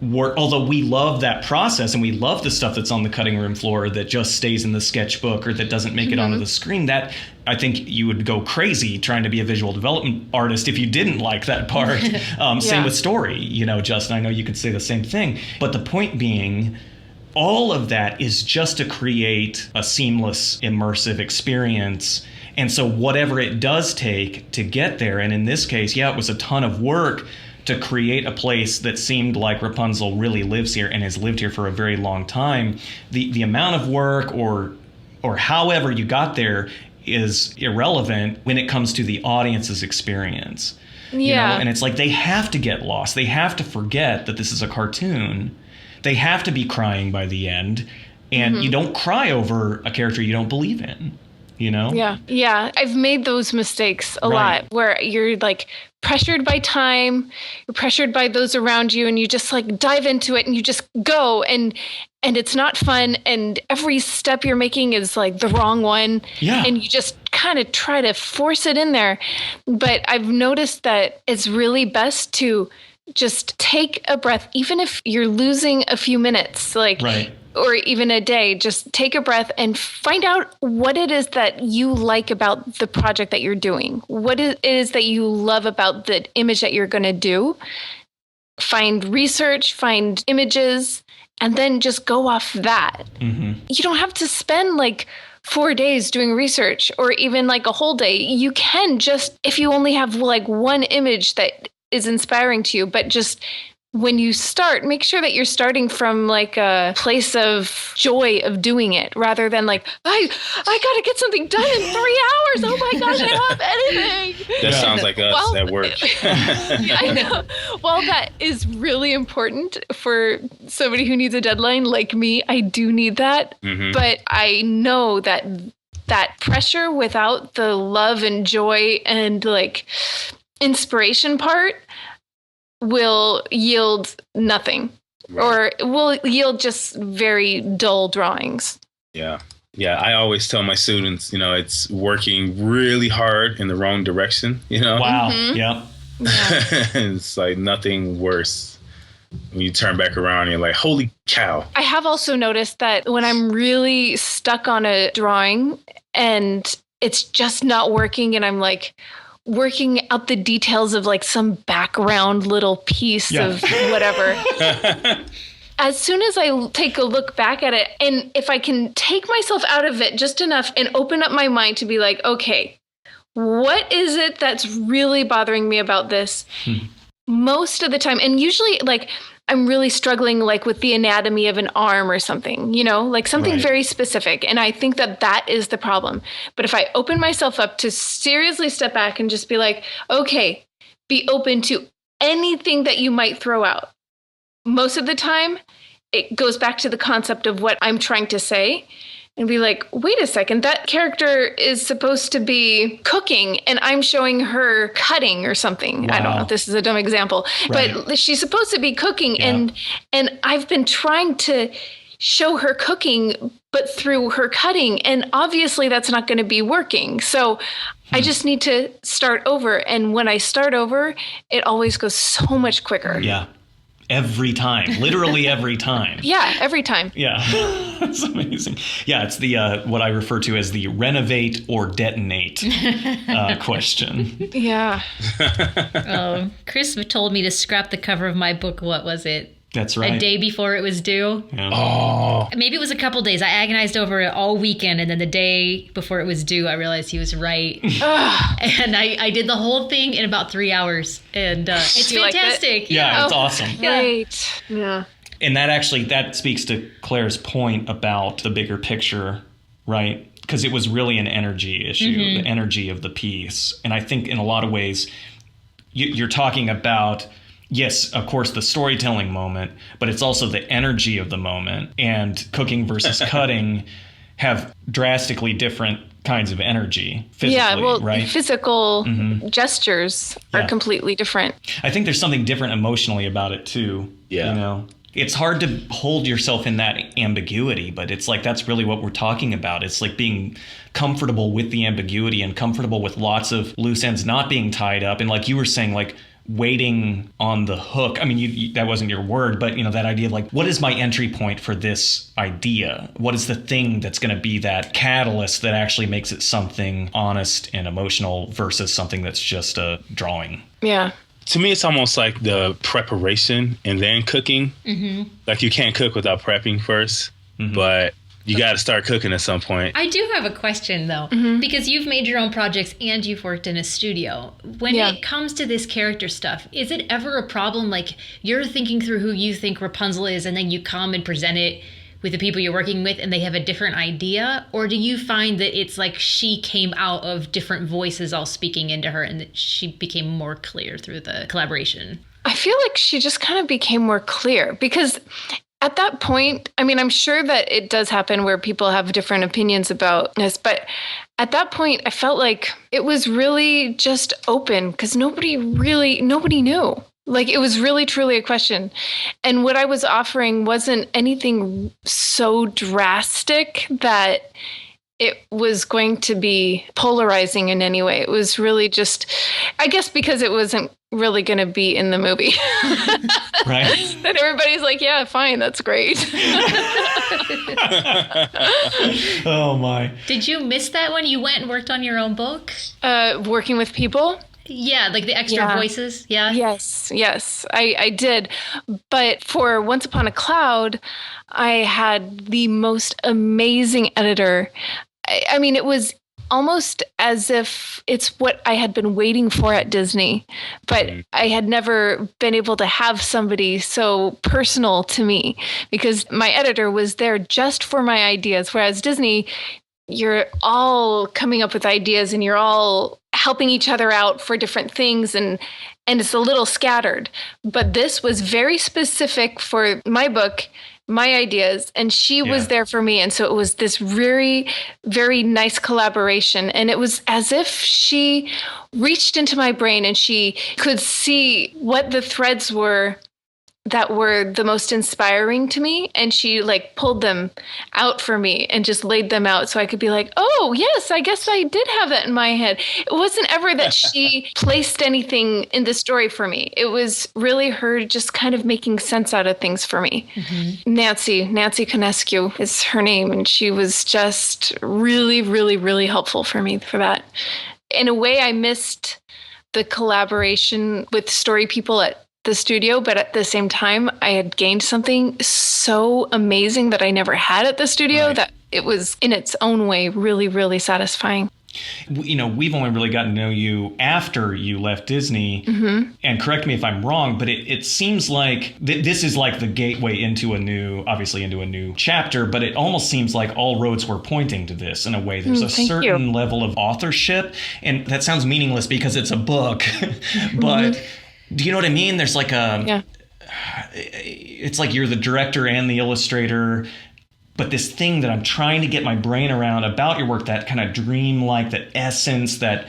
work, although we love that process and we love the stuff that's on the cutting room floor that just stays in the sketchbook or that doesn't make it onto the screen. That, I think you would go crazy trying to be a visual development artist if you didn't like that part. Same with story, you know, Justin, I know you could say the same thing. But the point being, all of that is just to create a seamless, immersive experience. And so whatever it does take to get there, and in this case, it was a ton of work to create a place that seemed like Rapunzel really lives here and has lived here for a very long time. The amount of work or however you got there is irrelevant when it comes to the audience's experience. Yeah. You know? And it's like they have to get lost. They have to forget that this is a cartoon. They have to be crying by the end. And you don't cry over a character you don't believe in. You know? Yeah. I've made those mistakes a lot where you're like pressured by time, you're pressured by those around you, and you just like dive into it and you just go and it's not fun, and every step you're making is like the wrong one. Yeah. And you just kind of try to force it in there. But I've noticed that it's really best to just take a breath, even if you're losing a few minutes, like or even a day, just take a breath and find out what it is that you like about the project that you're doing. What it is that you love about the image that you're going to do. Find research, find images, and then just go off that. You don't have to spend like 4 days doing research or even like a whole day. You can just, if you only have like one image that is inspiring to you, but just when you start, make sure that you're starting from like a place of joy of doing it rather than like, I got to get something done in 3 hours. Oh my gosh, I don't have anything. That sounds like us at work. Yeah, I know. Well, that is really important for somebody who needs a deadline like me. I do need that. But I know that pressure without the love and joy and like inspiration part will yield nothing, or will yield just very dull drawings. Yeah. I always tell my students, it's working really hard in the wrong direction, Wow. Yeah. It's like nothing worse when you turn back around and you're like, holy cow. I have also noticed that when I'm really stuck on a drawing and it's just not working, and I'm like working out the details of like some background little piece of whatever. As soon as I take a look back at it, and if I can take myself out of it just enough and open up my mind to be like, okay, what is it that's really bothering me about this? Most of the time, and usually like I'm really struggling like with the anatomy of an arm or something, like something very specific. And I think that is the problem. But if I open myself up to seriously step back and just be like, okay, be open to anything that you might throw out. Most of the time, it goes back to the concept of what I'm trying to say and be like, wait a second, that character is supposed to be cooking and I'm showing her cutting or something. Wow. I don't know if this is a dumb example, but she's supposed to be cooking and I've been trying to show her cooking, but through her cutting. And obviously that's not going to be working. So I just need to start over. And when I start over, it always goes so much quicker. Yeah. Every time, literally every time. Yeah, every time. Yeah, that's amazing. Yeah, it's the what I refer to as the renovate or detonate question. Yeah. Chris told me to scrap the cover of my book. What was it? That's right. A day before it was due. Yeah. Oh. Maybe it was a couple days. I agonized over it all weekend, and then the day before it was due, I realized he was right. And I did the whole thing in about 3 hours, and it's fantastic. Yeah, it's awesome. Great. Yeah. And that speaks to Claire's point about the bigger picture, right? Because it was really an energy issue, the energy of the piece. And I think in a lot of ways, you're talking about, yes, of course, the storytelling moment, but it's also the energy of the moment. And cooking versus cutting have drastically different kinds of energy physically, right? Physical gestures are completely different. I think there's something different emotionally about it too. Yeah. It's hard to hold yourself in that ambiguity, but it's like that's really what we're talking about. It's like being comfortable with the ambiguity and comfortable with lots of loose ends not being tied up. And like you were saying, like waiting on the hook. I mean, you, that wasn't your word, but that idea of like, what is my entry point for this idea? What is the thing that's going to be that catalyst that actually makes it something honest and emotional versus something that's just a drawing? Yeah. To me, it's almost like the preparation and then cooking. Like you can't cook without prepping first, but you got to start cooking at some point. I do have a question, though, because you've made your own projects and you've worked in a studio. When it comes to this character stuff, is it ever a problem? Like you're thinking through who you think Rapunzel is, and then you come and present it with the people you're working with and they have a different idea? Or do you find that it's like she came out of different voices all speaking into her and that she became more clear through the collaboration? I feel like she just kind of became more clear because at that point, I mean, I'm sure that it does happen where people have different opinions about this, but at that point, I felt like it was really just open because nobody knew. Like it was really, truly a question. And what I was offering wasn't anything so drastic that it was going to be polarizing in any way. It was really just, I guess because it wasn't really going to be in the movie. Right. Then everybody's like, yeah, fine, that's great. Oh my. Did you miss that when you went and worked on your own book? Working with people? Yeah, like the extra voices. Yeah. Yes, I did. But for Once Upon a Cloud, I had the most amazing editor. I mean, it was almost as if it's what I had been waiting for at Disney, but I had never been able to have somebody so personal to me because my editor was there just for my ideas. Whereas Disney, you're all coming up with ideas and you're all helping each other out for different things, and it's a little scattered. But this was very specific for my book, my ideas, and she was there for me. And so it was this very, very nice collaboration. And it was as if she reached into my brain and she could see what the threads were that were the most inspiring to me. And she like pulled them out for me and just laid them out so I could be like, oh, yes, I guess I did have that in my head. It wasn't ever that she placed anything in the story for me. It was really her just kind of making sense out of things for me. Mm-hmm. Nancy Conescu is her name. And she was just really, really, really helpful for me for that. In a way, I missed the collaboration with story people at the studio, but at the same time, I had gained something so amazing that I never had at the studio that it was in its own way really, really satisfying. You know, we've only really gotten to know you after you left Disney, and correct me if I'm wrong, but it seems like this is like the gateway into a new chapter, but it almost seems like all roads were pointing to this in a way. There's a certain level of authorship, and that sounds meaningless because it's a book, but do you know what I mean? There's like it's like you're the director and the illustrator, but this thing that I'm trying to get my brain around about your work, that kind of dream-like, that essence, that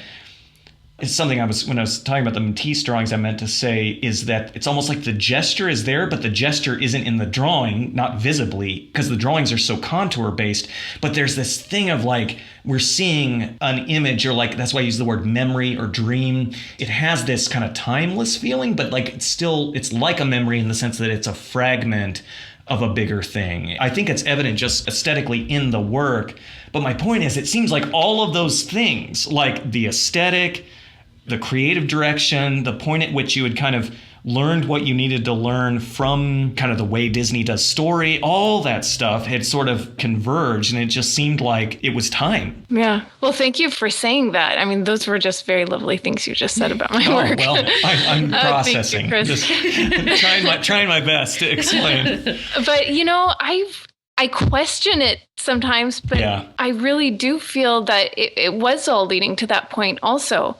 is something when I was talking about the Matisse drawings, I meant to say is that it's almost like the gesture is there, but the gesture isn't in the drawing, not visibly, because the drawings are so contour-based. But there's this thing of like, we're seeing an image, or like, that's why I use the word memory or dream. It has this kind of timeless feeling, but like it's like a memory in the sense that it's a fragment of a bigger thing. I think it's evident just aesthetically in the work. But my point is, it seems like all of those things, like the aesthetic, the creative direction, the point at which you had kind of learned what you needed to learn from kind of the way Disney does story, all that stuff had sort of converged, and it just seemed like it was time. Yeah. Well, thank you for saying that. I mean, those were just very lovely things you just said about my work. Well, I'm processing. Thank you, Chris. Just trying my best to explain. But, you know, I question it sometimes, but I really do feel that it was all leading to that point also.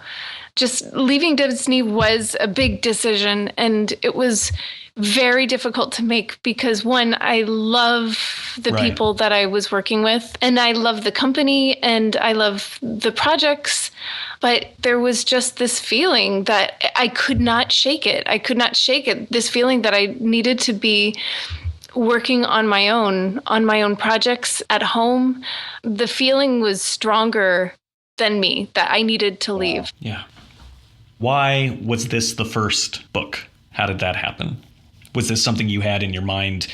Just leaving Disney was a big decision, and it was very difficult to make because, one, I love the people that I was working with, and I love the company, and I love the projects, but there was just this feeling that I could not shake it. This feeling that I needed to be working on my own projects at home. The feeling was stronger than me that I needed to leave. Yeah. Why was this the first book? How did that happen? Was this something you had in your mind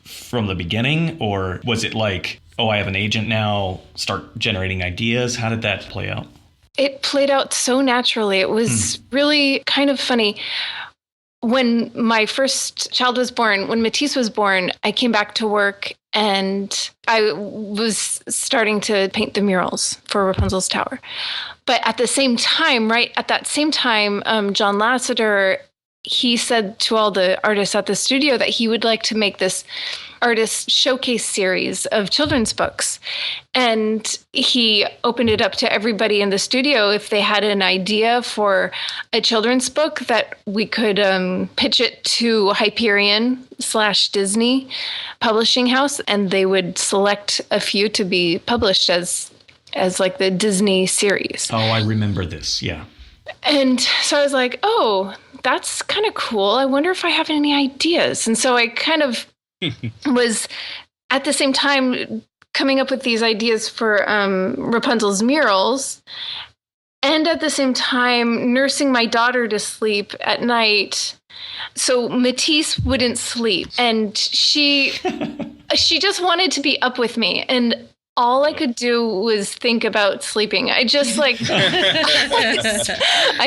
from the beginning? Or was it like, oh, I have an agent now, start generating ideas? How did that play out? It played out so naturally. It was really kind of funny. When my first child was born, when Matisse was born, I came back to work and I was starting to paint the murals for Rapunzel's Tower. But at the same time, John Lasseter, he said to all the artists at the studio that he would like to make this artist showcase series of children's books. And he opened it up to everybody in the studio if they had an idea for a children's book that we could pitch it to Hyperion/Disney publishing house, and they would select a few to be published as like the Disney series. Oh, I remember this. Yeah. And so I was like, oh, that's kind of cool. I wonder if I have any ideas. And so I kind of was at the same time coming up with these ideas for Rapunzel's murals, and at the same time nursing my daughter to sleep at night. So Matisse wouldn't sleep, and she just wanted to be up with me, and all I could do was think about sleeping. I just I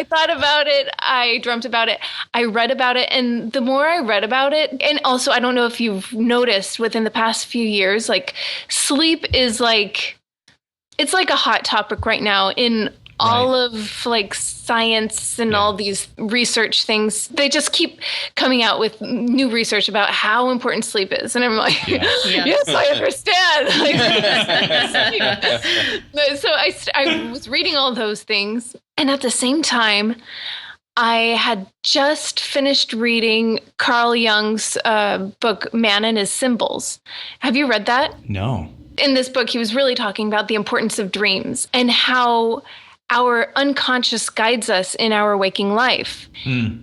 thought about it. I dreamt about it. I read about it. And the more I read about it, and also, I don't know if you've noticed within the past few years, like sleep is it's like a hot topic right now in all of like science and all these research things. They just keep coming out with new research about how important sleep is. And I'm like, yes, I understand. So I was reading all those things. And at the same time, I had just finished reading Carl Jung's book, Man and His Symbols. Have you read that? No. In this book, he was really talking about the importance of dreams and how our unconscious guides us in our waking life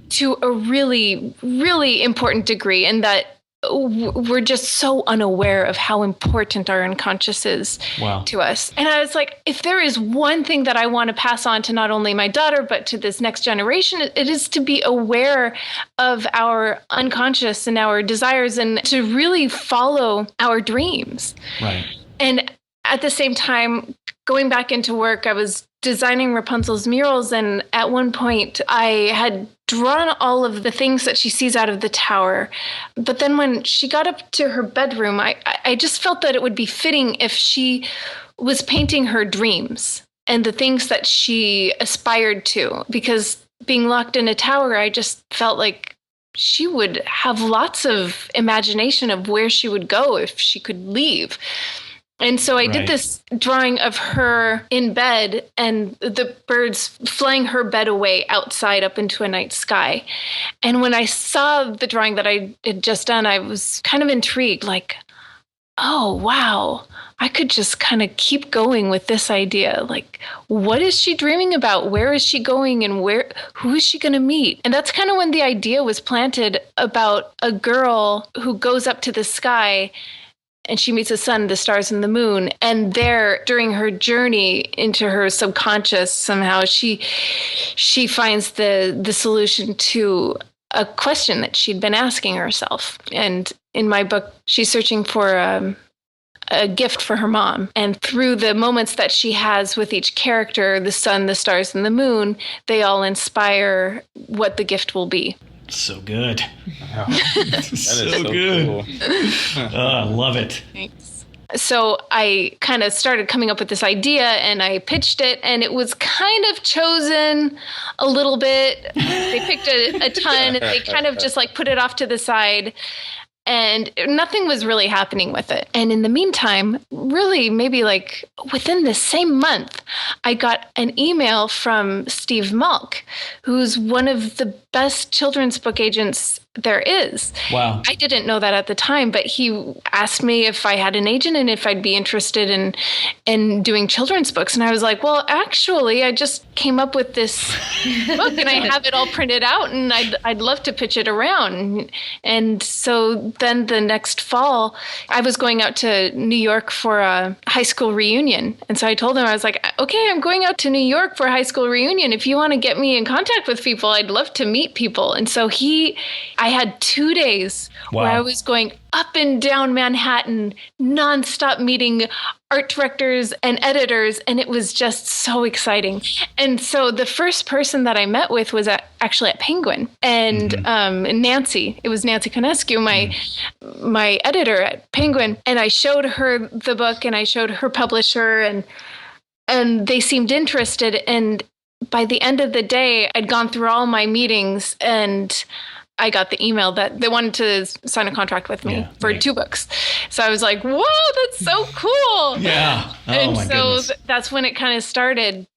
to a really, really important degree, and that we're just so unaware of how important our unconscious is to us. And I was like, if there is one thing that I want to pass on to not only my daughter, but to this next generation, it is to be aware of our unconscious and our desires and to really follow our dreams. Right. And at the same time, going back into work, I was designing Rapunzel's murals. And at one point, I had drawn all of the things that she sees out of the tower. But then when she got up to her bedroom, I just felt that it would be fitting if she was painting her dreams and the things that she aspired to. Because being locked in a tower, I just felt like she would have lots of imagination of where she would go if she could leave. And so I did this drawing of her in bed and the birds flying her bed away outside up into a night sky. And when I saw the drawing that I had just done, I was kind of intrigued, like, oh, wow, I could just kind of keep going with this idea. Like, what is she dreaming about? Where is she going? And who is she going to meet? And that's kind of when the idea was planted about a girl who goes up to the sky and she meets the sun, the stars, and the moon. And there, during her journey into her subconscious, somehow she finds the solution to a question that she'd been asking herself. And in my book, she's searching for a gift for her mom. And through the moments that she has with each character, the sun, the stars, and the moon, they all inspire what the gift will be. So good. Wow. That is so good. cool. I love it. Thanks. So I kind of started coming up with this idea and I pitched it, and it was kind of chosen a little bit. They picked a ton and they kind of just like put it off to the side. And nothing was really happening with it. And in the meantime, really maybe like within the same month, I got an email from Steve Malk, who's one of the best children's book agents there is. Wow. I didn't know that at the time, but he asked me if I had an agent and if I'd be interested in doing children's books. And I was like, well, actually, I just came up with this book and I have it all printed out and I'd love to pitch it around. And so then the next fall, I was going out to New York for a high school reunion. And so I told him, I was like, okay, I'm going out to New York for a high school reunion. If you want to get me in contact with people, I'd love to meet people. And so I had 2 days where I was going up and down Manhattan, nonstop meeting art directors and editors, and it was just so exciting. And so the first person that I met with was actually at Penguin, and Nancy. It was Nancy Conescu, my editor at Penguin, and I showed her the book, and I showed her publisher, and they seemed interested. And by the end of the day, I'd gone through all my meetings, and I got the email that they wanted to sign a contract with me for 2 books. So I was like, whoa, that's so cool. Yeah. Oh, and my so goodness. That's when it kind of started.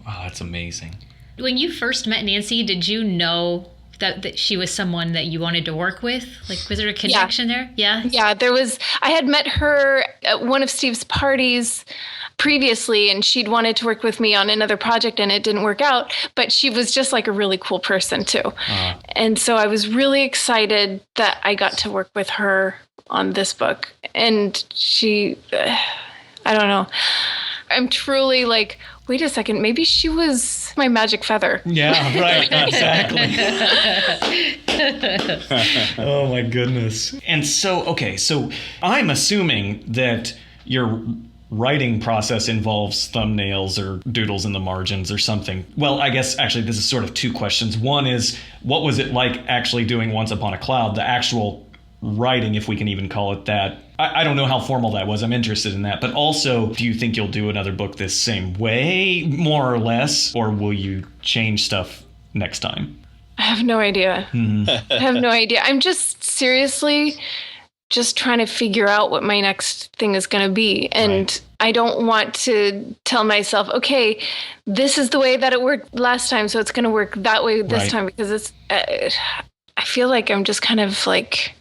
Wow, that's amazing. When you first met Nancy, did you know that she was someone that you wanted to work with? Like, was there a connection there? Yeah. Yeah, I had met her at one of Steve's parties previously, and she'd wanted to work with me on another project and it didn't work out, but she was just like a really cool person too. And so I was really excited that I got to work with her on this book. And she, I don't know, I'm truly like, wait a second, maybe she was my magic feather. Yeah, right, exactly. Oh my goodness. And so, okay, so I'm assuming that your writing process involves thumbnails or doodles in the margins or something. Well, I guess actually this is sort of 2 questions. One is, what was it like actually doing Once Upon a Cloud, the actual writing, if we can even call it that? I don't know how formal that was. I'm interested in that. But also, do you think you'll do another book this same way, more or less? Or will you change stuff next time? I have no idea. I have no idea. I'm just seriously just trying to figure out what my next thing is going to be. And I don't want to tell myself, okay, this is the way that it worked last time, so it's going to work that way this time, because it's, I feel like I'm just kind of like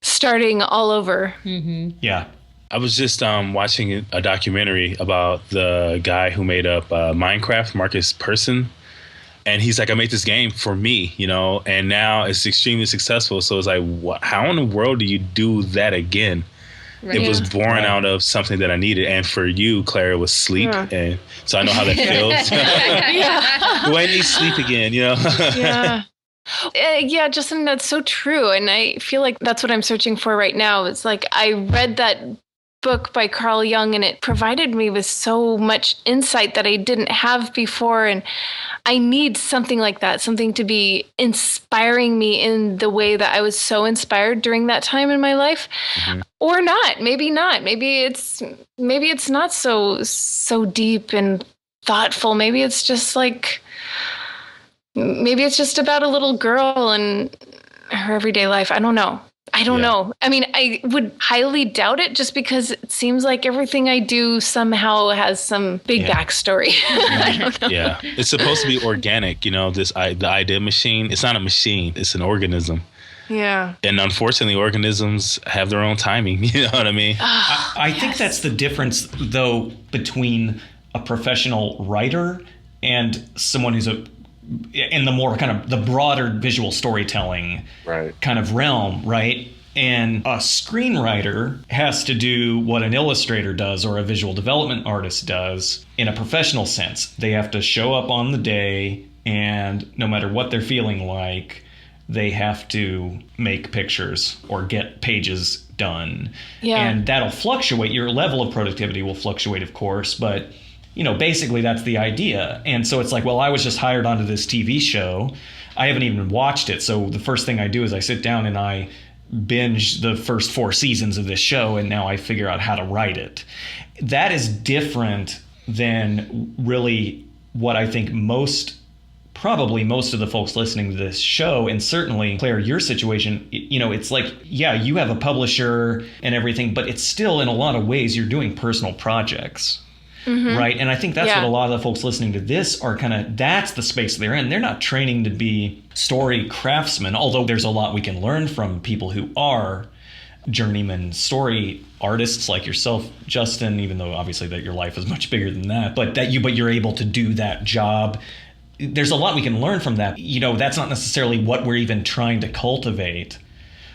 starting all over. Yeah. I was just watching a documentary about the guy who made up Minecraft, Marcus Persson. And he's like, I made this game for me, you know, and now it's extremely successful. So it's like, how in the world do you do that again? It was born out of something that I needed. And for you, Claire, it was sleep. And so I know how that feels. Do I need sleep again, you know? Yeah, Justin, that's so true. And I feel like that's what I'm searching for right now. It's like I read that book by Carl Jung, and it provided me with so much insight that I didn't have before. And I need something like that, something to be inspiring me in the way that I was so inspired during that time in my life. Or not. Maybe not. Maybe it's not so deep and thoughtful. Maybe it's just about a little girl and her everyday life. I don't know. I mean, I would highly doubt it, just because it seems like everything I do somehow has some big backstory. I don't know. Yeah. It's supposed to be organic, you know, the idea machine. It's not a machine. It's an organism. Yeah. And unfortunately, organisms have their own timing. You know what I mean? I think that's the difference, though, between a professional writer and someone who's in the more kind of the broader visual storytelling kind of realm, right? And a screenwriter has to do what an illustrator does or a visual development artist does in a professional sense. They have to show up on the day, and no matter what they're feeling like, they have to make pictures or get pages done. And that'll fluctuate. Your level of productivity will fluctuate, of course, but you know, basically that's the idea. And so it's like, well, I was just hired onto this TV show. I haven't even watched it. So the first thing I do is I sit down and I binge the first 4 seasons of this show, and now I figure out how to write it. That is different than really what I think probably most of the folks listening to this show, and certainly, Claire, your situation, you know, it's like, yeah, you have a publisher and everything, but it's still in a lot of ways you're doing personal projects. Right. And I think that's what a lot of the folks listening to this are that's the space they're in. They're not training to be story craftsmen, although there's a lot we can learn from people who are journeyman story artists like yourself, Justin, even though obviously that your life is much bigger than that, but you're able to do that job. There's a lot we can learn from that. You know, that's not necessarily what we're even trying to cultivate.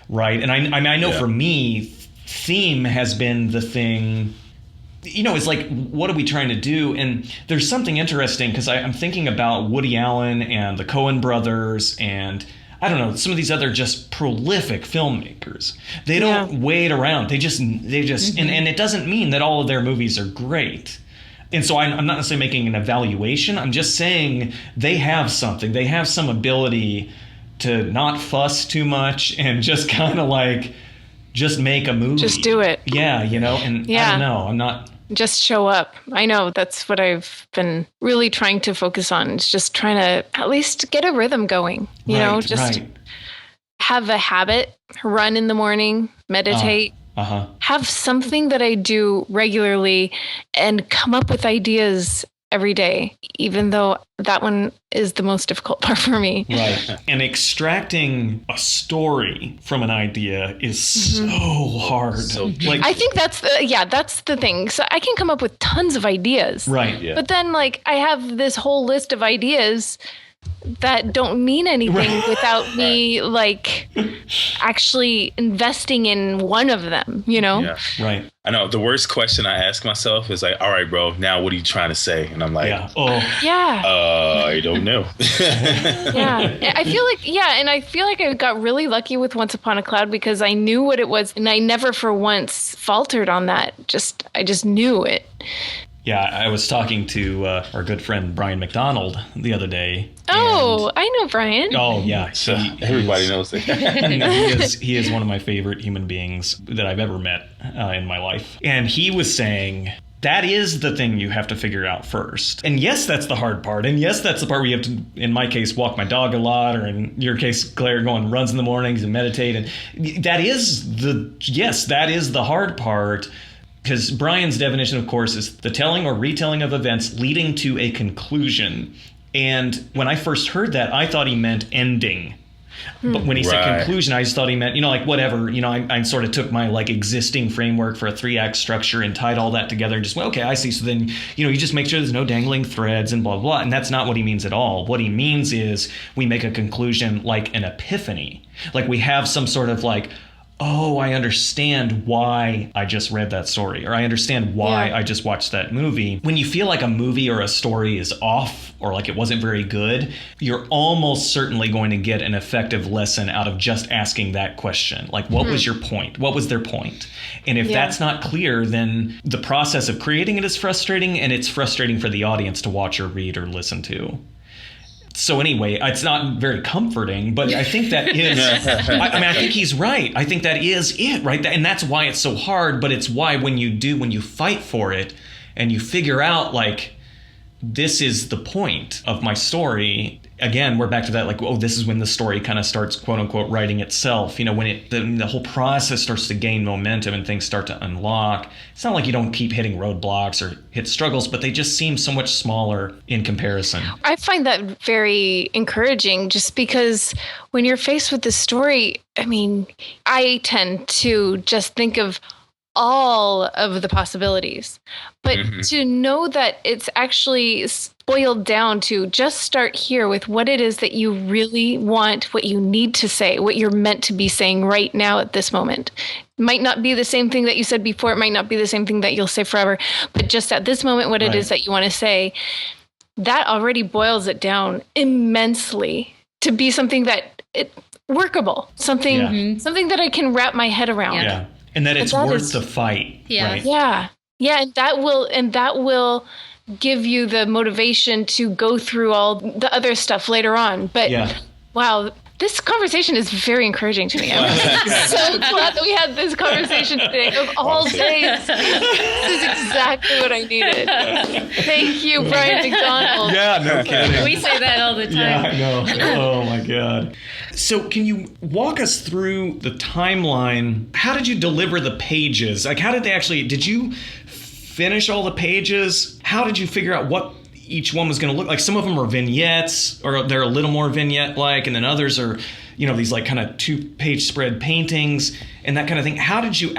Right. And I know for me, theme has been the thing. You know, it's like, what are we trying to do? And there's something interesting, because I'm thinking about Woody Allen and the Coen brothers and, I don't know, some of these other just prolific filmmakers. They don't wait around. They just and it doesn't mean that all of their movies are great. And so I'm not necessarily making an evaluation. I'm just saying they have something. They have some ability to not fuss too much and just kind of like just make a movie. Just do it. Yeah, you know, and I don't know. I'm not... Just show up. I know that's what I've been really trying to focus on. It's just trying to at least get a rhythm going, you know, just have a habit, run in the morning, meditate, have something that I do regularly and come up with ideas every day, even though that one is the most difficult part for me. Right. And extracting a story from an idea is so hard. I think that's the thing. So I can come up with tons of ideas. Right. Yeah. But then like I have this whole list of ideas that don't mean anything without me like actually investing in one of them, you know? Yeah. Right. I know the worst question I ask myself is like, all right, bro, now what are you trying to say? And I'm like, I don't know. I feel like I got really lucky with Once Upon a Cloud because I knew what it was and I never for once faltered on that. I just knew it. Yeah, I was talking to our good friend Brian McDonald the other day. Oh, I know Brian. Oh, yeah. Everybody knows that. He is one of my favorite human beings that I've ever met in my life. And he was saying that is the thing you have to figure out first. And yes, that's the hard part. And yes, that's the part where you have to, in my case, walk my dog a lot, or in your case, Claire, go on runs in the mornings and meditate. And that is the hard part. Because Brian's definition, of course, is the telling or retelling of events leading to a conclusion. And when I first heard that, I thought he meant ending. But when he said conclusion, I just thought he meant, like whatever, I sort of took my like existing framework for a 3-act structure and tied all that together and just went, okay, I see. So then, you just make sure there's no dangling threads and blah, blah. And that's not what he means at all. What he means is we make a conclusion like an epiphany. Like we have some sort of like, oh, I understand why I just read that story, or I understand why I just watched that movie. When you feel like a movie or a story is off or like it wasn't very good, you're almost certainly going to get an effective lesson out of just asking that question. Like, what was your point? What was their point? And if that's not clear, then the process of creating it is frustrating, and it's frustrating for the audience to watch or read or listen to. So anyway, it's not very comforting, but I think that is, I think he's right. I think that is it, right? And that's why it's so hard, but it's why when you fight for it and you figure out like, this is the point of my story. Again, we're back to that, like, oh, this is when the story kind of starts, quote unquote, writing itself. When the whole process starts to gain momentum and things start to unlock. It's not like you don't keep hitting roadblocks or hit struggles, but they just seem so much smaller in comparison. I find that very encouraging, just because when you're faced with this story, I tend to just think of all of the possibilities, but to know that it's actually boiled down to just start here with what it is that you really want, what you need to say, what you're meant to be saying right now at this moment. It might not be the same thing that you said before. It might not be the same thing that you'll say forever, but just at this moment, what it is that you want to say, that already boils it down immensely to be something that workable, something that I can wrap my head around. Yeah. And that it's worth the fight. Yeah. Right? Yeah. Yeah. And that will give you the motivation to go through all the other stuff later on. But wow, this conversation is very encouraging to me. I'm so glad that we had this conversation today. Of all days, this is exactly what I needed. Thank you, Brian McDonald. Yeah, no kidding. We say that all the time. Yeah, I know. Oh my God. So can you walk us through the timeline? How did you deliver the pages? Like, did you finish all the pages? How did you figure out what each one was going to look like? Some of them are vignettes, or they're a little more vignette-like, and then others are, these like kind of 2-page spread paintings and that kind of thing. How did you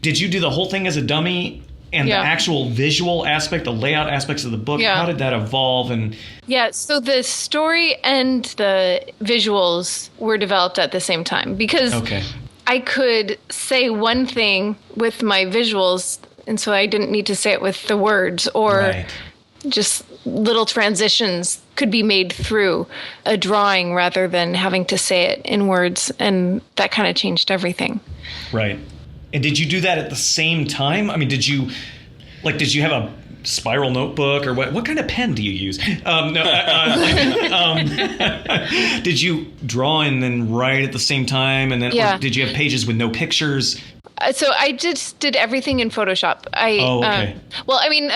did you do the whole thing as a dummy? And the actual visual aspect, the layout aspects of the book, how did that evolve? So the story and the visuals were developed at the same time, because I could say one thing with my visuals, and so I didn't need to say it with the words, or just little transitions could be made through a drawing rather than having to say it in words, and that kind of changed everything. Right. And did you do that at the same time? Did you have a spiral notebook, or what kind of pen do you use? Did you draw and then write at the same time? And then or did you have pages with no pictures? So I just did everything in Photoshop.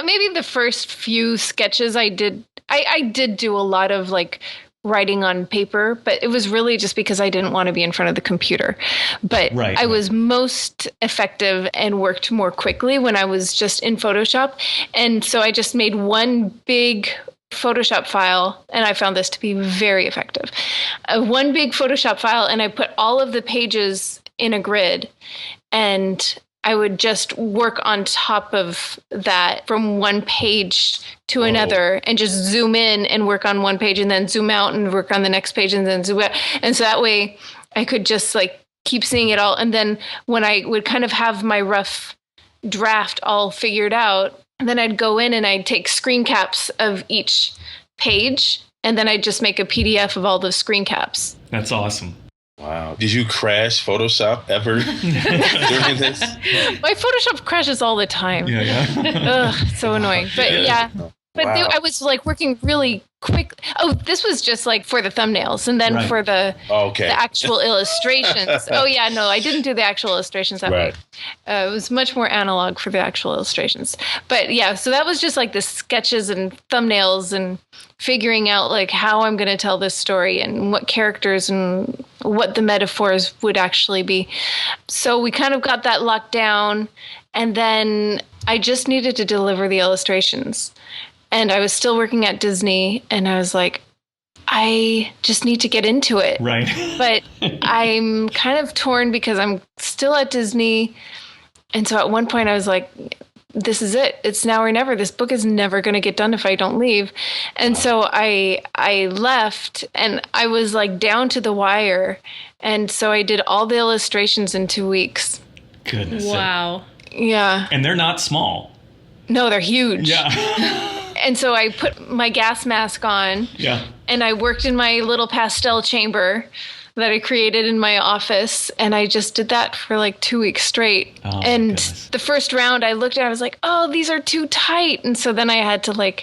Maybe the first few sketches I did do a lot of like writing on paper, but it was really just because I didn't want to be in front of the computer. But I was most effective and worked more quickly when I was just in Photoshop. And so I just made one big Photoshop file, and I found this to be very effective. One big Photoshop file, and I put all of the pages in a grid, and I would just work on top of that from one page to another, and just zoom in and work on one page, and then zoom out and work on the next page, and then zoom out. And so that way I could just like keep seeing it all. And then when I would kind of have my rough draft all figured out, and then I'd go in and I'd take screen caps of each page, and then I'd just make a PDF of all those screen caps. That's awesome. Wow. Did you crash Photoshop ever during this? My Photoshop crashes all the time. Yeah. Ugh, so annoying. But yeah. But Wow. I was like working really quick. Oh, this was just like for the thumbnails and then for the actual illustrations. Oh yeah, no, I didn't do the actual illustrations that way. It was much more analog for the actual illustrations. But yeah, so that was just like the sketches and thumbnails and figuring out like how I'm going to tell this story and what characters and what the metaphors would actually be. So we kind of got that locked down, and then I just needed to deliver the illustrations. And I was still working at Disney, and I was like, I just need to get into it. Right. But I'm kind of torn because I'm still at Disney. And so at one point I was like, this is it. It's now or never. This book is never going to get done if I don't leave. And so I left, and I was like down to the wire. And so I did all the illustrations in 2 weeks. Goodness. Wow. Yeah. And they're not small. No, they're huge. Yeah. And so I put my gas mask on. Yeah. And I worked in my little pastel chamber that I created in my office. And I just did that for like 2 weeks straight. Oh, and the first round I looked at, I was like, oh, these are too tight. And so then I had to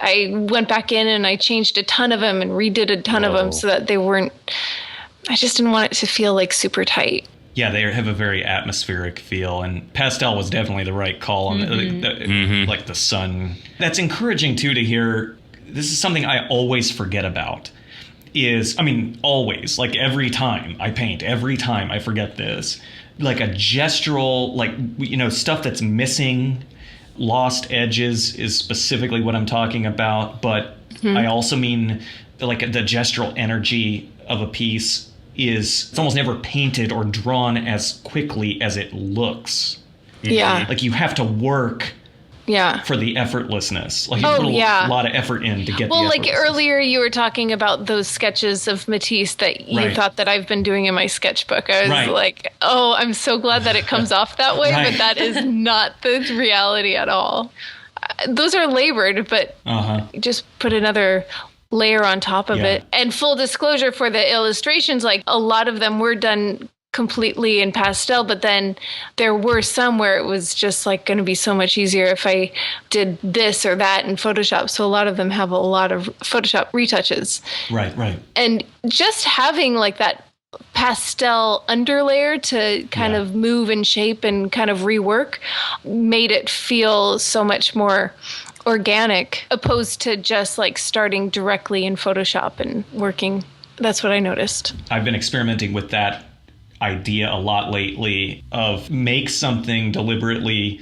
I went back in and I changed a ton of them and redid a ton of them so that they weren't, I just didn't want it to feel like super tight. Yeah, they have a very atmospheric feel, and pastel was definitely the right call on like the sun. That's encouraging too to hear. This is something I always forget about. Always, like every time I paint, every time I forget this. Like a gestural, stuff that's missing, lost edges is specifically what I'm talking about. But I also mean like the gestural energy of a piece it's almost never painted or drawn as quickly as it looks. Yeah. Like you have to work for the effortlessness. Like you put a lot of effort in to get the like earlier you were talking about those sketches of Matisse that you thought that I've been doing in my sketchbook. I was like, oh, I'm so glad that it comes off that way, but that is not the reality at all. Those are labored, but just put another layer on top of it. And full disclosure for the illustrations, like a lot of them were done completely in pastel, but then there were some where it was just like going to be so much easier if I did this or that in Photoshop. So a lot of them have a lot of Photoshop retouches. Right. And just having like that pastel underlayer to kind of move and shape and kind of rework made it feel so much more organic, opposed to just like starting directly in Photoshop and working. That's what I noticed. I've been experimenting with that idea a lot lately of make something deliberately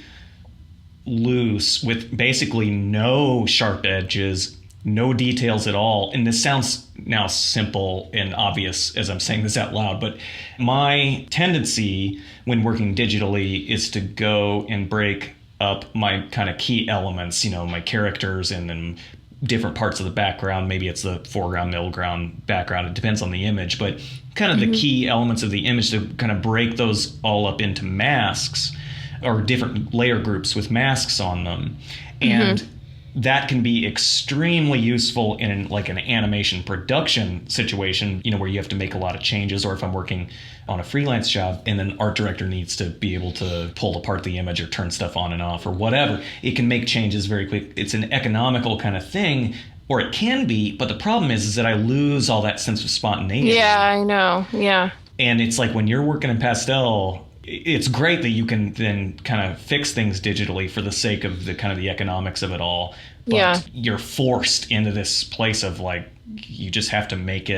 loose with basically no sharp edges, no details at all. And this sounds now simple and obvious as I'm saying this out loud, but my tendency when working digitally is to go and break up my kind of key elements, my characters and then different parts of the background. Maybe it's the foreground, middle ground, background. It depends on the image, but kind of the key elements of the image to kind of break those all up into masks or different layer groups with masks on them. And that can be extremely useful in like an animation production situation, where you have to make a lot of changes, or if I'm working on a freelance job and then art director needs to be able to pull apart the image or turn stuff on and off or whatever, it can make changes very quick. It's an economical kind of thing, or it can be, but the problem is that I lose all that sense of spontaneity. Yeah, I know. Yeah. And it's like when you're working in pastel, it's great that you can then kind of fix things digitally for the sake of the kind of the economics of it all. But you're forced into this place of like, you just have to make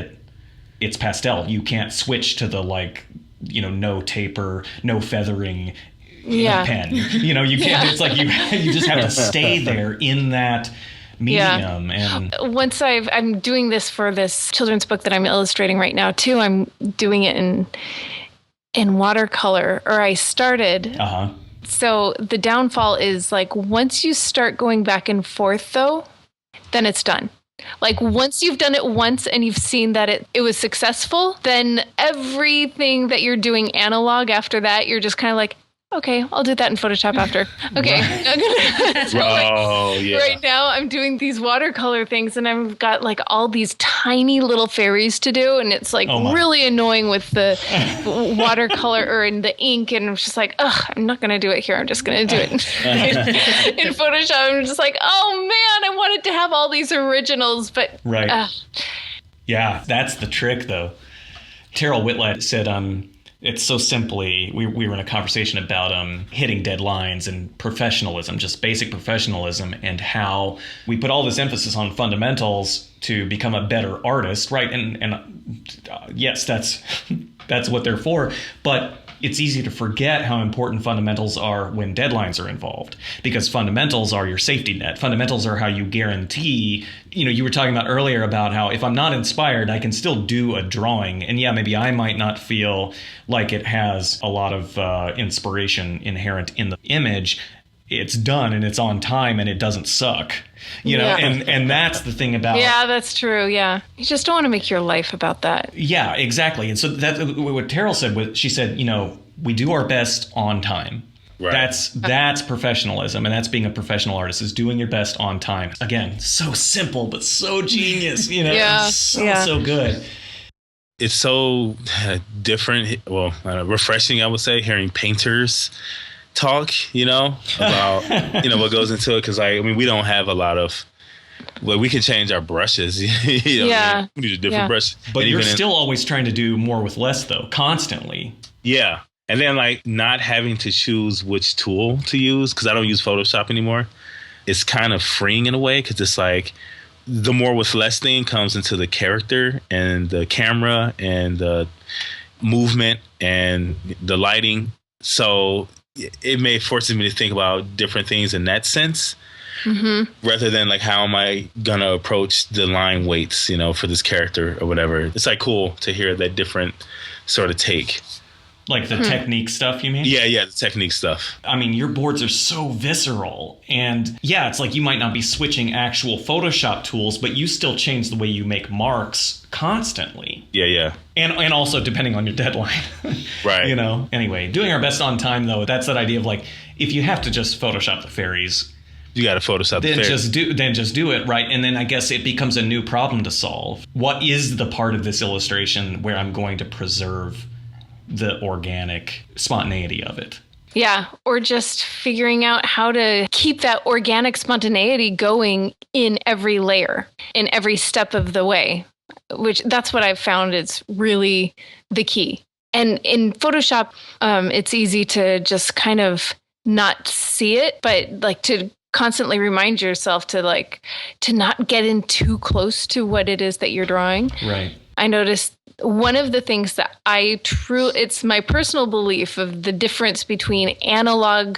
it's pastel. You can't switch to the no taper, no feathering pen. You can't, it's like you just have to stay there in that medium. And once I'm doing this for this children's book that I'm illustrating right now too, I'm doing it in watercolor, or I started. So the downfall is like once you start going back and forth though, then it's done. Like once you've done it once and you've seen that it was successful, then everything that you're doing analog after that, you're just kind of like, okay, I'll do that in Photoshop after. Okay. Right now I'm doing these watercolor things and I've got like all these tiny little fairies to do. And it's like really annoying with the watercolor or in the ink. And I'm just like, I'm not going to do it here. I'm just going to do it in Photoshop. I'm just like, oh man, I wanted to have all these originals, but. Right. Yeah, that's the trick though. Terrell Whitlatt said, it's so simply, we were in a conversation about hitting deadlines and professionalism, just basic professionalism, and how we put all this emphasis on fundamentals to become a better artist, right? And yes, that's what they're for, but it's easy to forget how important fundamentals are when deadlines are involved, because fundamentals are your safety net. Fundamentals are how you guarantee, you were talking about earlier about how if I'm not inspired, I can still do a drawing. And yeah, maybe I might not feel like it has a lot of inspiration inherent in the image. It's done and it's on time and it doesn't suck, and that's the thing about. Yeah, that's true. Yeah. You just don't want to make your life about that. Yeah, exactly. And so that's what Terrell said. She said, we do our best on time. Right. That's professionalism, and that's being a professional artist, is doing your best on time. Again, so simple, but so genius, so good. It's so different. Well, refreshing, I would say, hearing painters talk, about, what goes into it. Because we don't have a lot of, we can change our brushes. We need a different brush. But you're still always trying to do more with less, though, constantly. Yeah. And then not having to choose which tool to use, because I don't use Photoshop anymore. It's kind of freeing in a way, because it's like the more with less thing comes into the character and the camera and the movement and the lighting. So it forces me to think about different things in that sense, rather than how am I gonna approach the line weights, for this character or whatever. It's cool to hear that different sort of take. Like the technique stuff, you mean? Yeah, the technique stuff. Your boards are so visceral. And yeah, it's like you might not be switching actual Photoshop tools, but you still change the way you make marks constantly. Yeah. And also depending on your deadline. Right. Anyway, doing our best on time, though, that's that idea of if you have to just Photoshop the fairies, you got to Photoshop the fairies. Then just do it, right? And then I guess it becomes a new problem to solve. What is the part of this illustration where I'm going to preserve the organic spontaneity of it? Yeah, or just figuring out how to keep that organic spontaneity going in every layer, in every step of the way, which that's what I've found is really the key. And in Photoshop, it's easy to just kind of not see it, but to constantly remind yourself to not get in too close to what it is that you're drawing. Right. I noticed one of the things that it's my personal belief of the difference between analog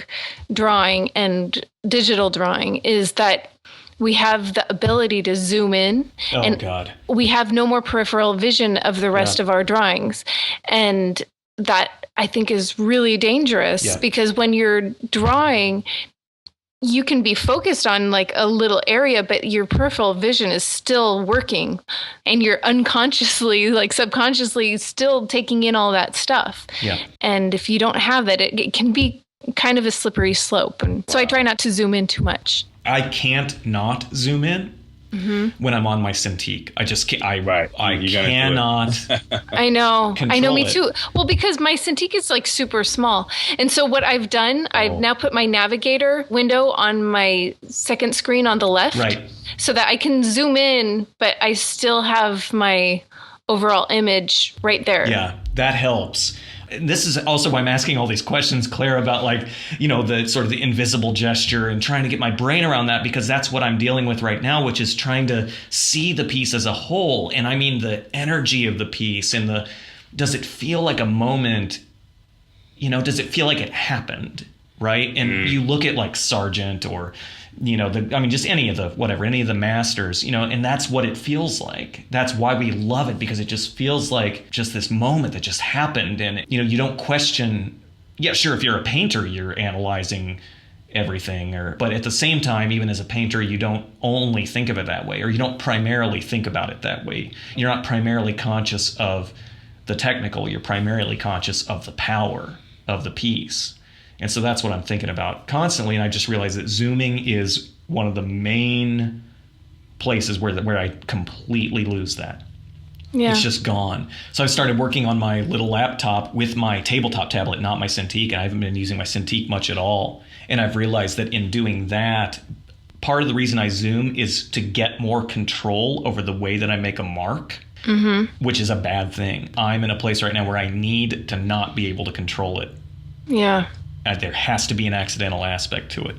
drawing and digital drawing is that we have the ability to zoom in. God. We have no more peripheral vision of the rest of our drawings. And that I think is really dangerous because when you're drawing, you can be focused on a little area, but your peripheral vision is still working and you're unconsciously, subconsciously still taking in all that stuff. Yeah. And if you don't have that, it can be kind of a slippery slope. And so I try not to zoom in too much. I can't not zoom in when I'm on my Cintiq. I just can't. I cannot. I know, me it. too. Well, because my Cintiq is super small. And so what I've done, I've now put my navigator window on my second screen on the left. Right. So that I can zoom in, but I still have my overall image right there. Yeah, that helps. This is also why I'm asking all these questions, Claire, about the sort of the invisible gesture and trying to get my brain around that, because that's what I'm dealing with right now, which is trying to see the piece as a whole. And I mean the energy of the piece and does it feel like a moment? Does it feel like it happened? Right. And you look at Sargent or, just any of the masters, and that's what it feels like. That's why we love it, because it just feels like just this moment that just happened. And, you don't question. Yeah, sure. If you're a painter, you're analyzing everything, but at the same time, even as a painter, you don't only think of it that way, or you don't primarily think about it that way. You're not primarily conscious of the technical. You're primarily conscious of the power of the piece. And so that's what I'm thinking about constantly. And I just realized that Zooming is one of the main places where I completely lose that. Yeah. It's just gone. So I started working on my little laptop with my tabletop tablet, not my Cintiq. And I haven't been using my Cintiq much at all. And I've realized that in doing that, part of the reason I Zoom is to get more control over the way that I make a mark, which is a bad thing. I'm in a place right now where I need to not be able to control it. Yeah. There has to be an accidental aspect to it.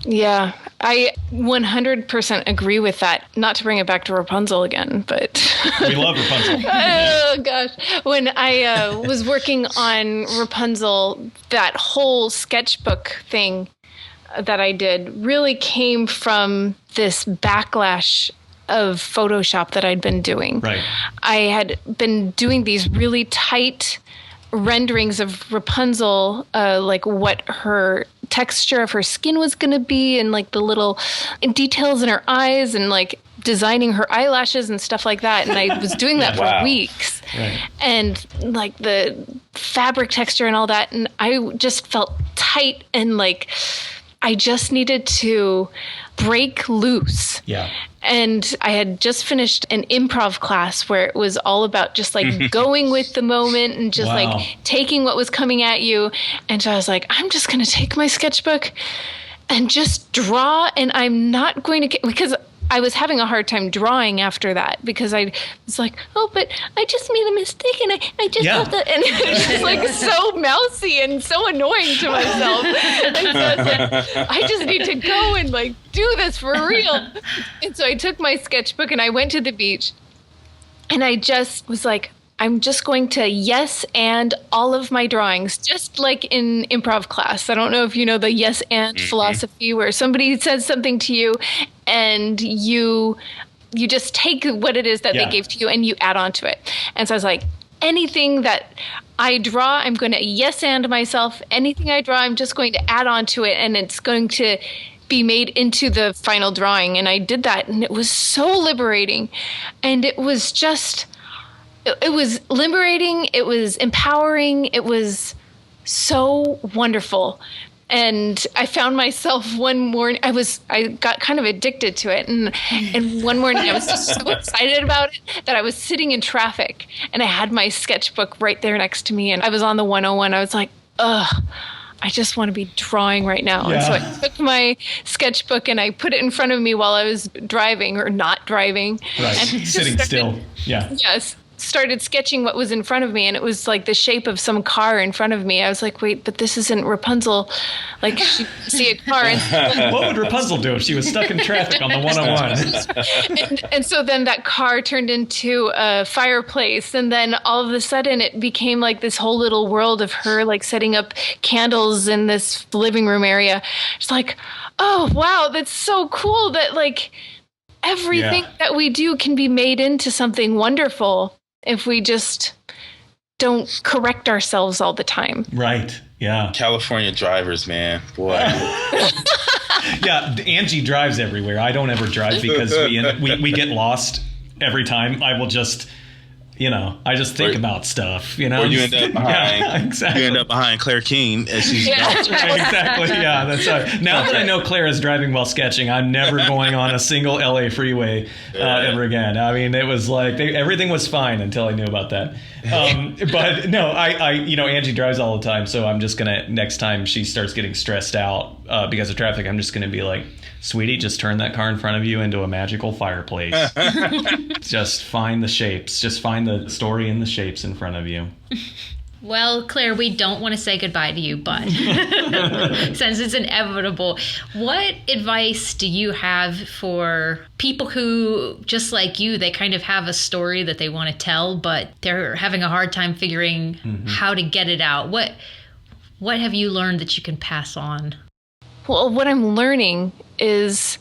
Yeah, I 100% agree with that. Not to bring it back to Rapunzel again, but... We love Rapunzel. Oh, gosh. When I was working on Rapunzel, that whole sketchbook thing that I did really came from this backlash of Photoshop that I'd been doing. Right. I had been doing these really tight renderings of Rapunzel, like what her texture of her skin was going to be, and like the little details in her eyes, and like designing her eyelashes and stuff like that. And I was doing that for weeks. Right. And like the fabric texture and all that. And I just felt tight, and like I just needed to break loose. Yeah. And I had just finished an improv class where it was all about just like going with the moment and just like taking what was coming at you. And so I was like, I'm just going to take my sketchbook and just draw. And I'm not going to, because I was having a hard time drawing after that, because I was like, oh, but I just made a mistake, and I just thought that, and it was just like so mousy and so annoying to myself. And so I was like, I just need to go and like do this for real. And so I took my sketchbook and I went to the beach, and I just was like, I'm just going to yes and all of my drawings, just like in improv class. I don't know if you know the yes and philosophy, where somebody says something to you and you just take what it is that they gave to you and you add on to it. And so I was like, anything that I draw, I'm going to yes and myself. Anything I draw, I'm just going to add on to it, and it's going to be made into the final drawing. And I did that, and it was so liberating. And it was just... It was liberating. It was empowering. It was so wonderful. And I found myself one morning, I got kind of addicted to it. And one morning I was just so excited about it that I was sitting in traffic, and I had my sketchbook right there next to me. And I was on the 101. I was like, ugh, I just want to be drawing right now. Yeah. And so I took my sketchbook and I put it in front of me while I was driving or not driving. Right, and sitting still. Yeah. Yes. Started sketching what was in front of me, and it was like the shape of some car in front of me. I was like, wait, but this isn't Rapunzel. Like, she see a car. And what would Rapunzel do if she was stuck in traffic on the 101? and so then that car turned into a fireplace, and then all of a sudden it became like this whole little world of her like setting up candles in this living room area. It's like, oh wow, that's so cool that like everything that we do can be made into something wonderful if we just don't correct ourselves all the time. Right. Yeah. California drivers, man. Boy. Yeah. Angie drives everywhere. I don't ever drive because we get lost every time. I will just, I just think about stuff, Or you end up behind, exactly. You end up behind Claire Keane as she's That's right, exactly. Yeah, that's right. Now that I know Claire is driving while sketching, I'm never going on a single LA freeway ever again. I mean, it was like everything was fine until I knew about that. But no, I Angie drives all the time, so I'm just gonna, next time she starts getting stressed out because of traffic, I'm just gonna be like, sweetie, just turn that car in front of you into a magical fireplace. Just find the shapes. Just find the story in the shapes in front of you. Well, Claire, we don't want to say goodbye to you, but since it's inevitable, what advice do you have for people who, just like you, they kind of have a story that they want to tell, but they're having a hard time figuring how to get it out? What have you learned that you can pass on? Well, what I'm learning is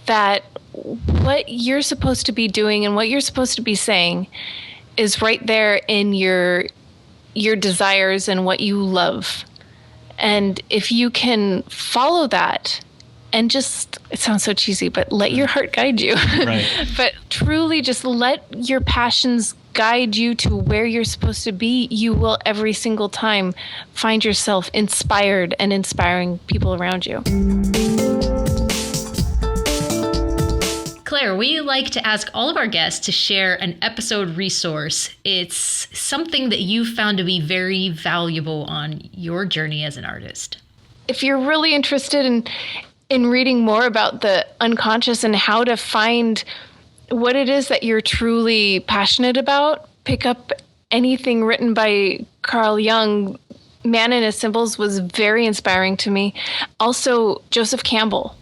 that what you're supposed to be doing and what you're supposed to be saying is right there in your desires and what you love. And if you can follow that and just, it sounds so cheesy, but let your heart guide you. Right. But truly just let your passions guide you to where you're supposed to be, you will every single time find yourself inspired and inspiring people around you. Claire, we like to ask all of our guests to share an episode resource. It's something that you found to be very valuable on your journey as an artist. If you're really interested in reading more about the unconscious and how to find what it is that you're truly passionate about, pick up anything written by Carl Jung. Man and His Symbols was very inspiring to me. Also, Joseph Campbell.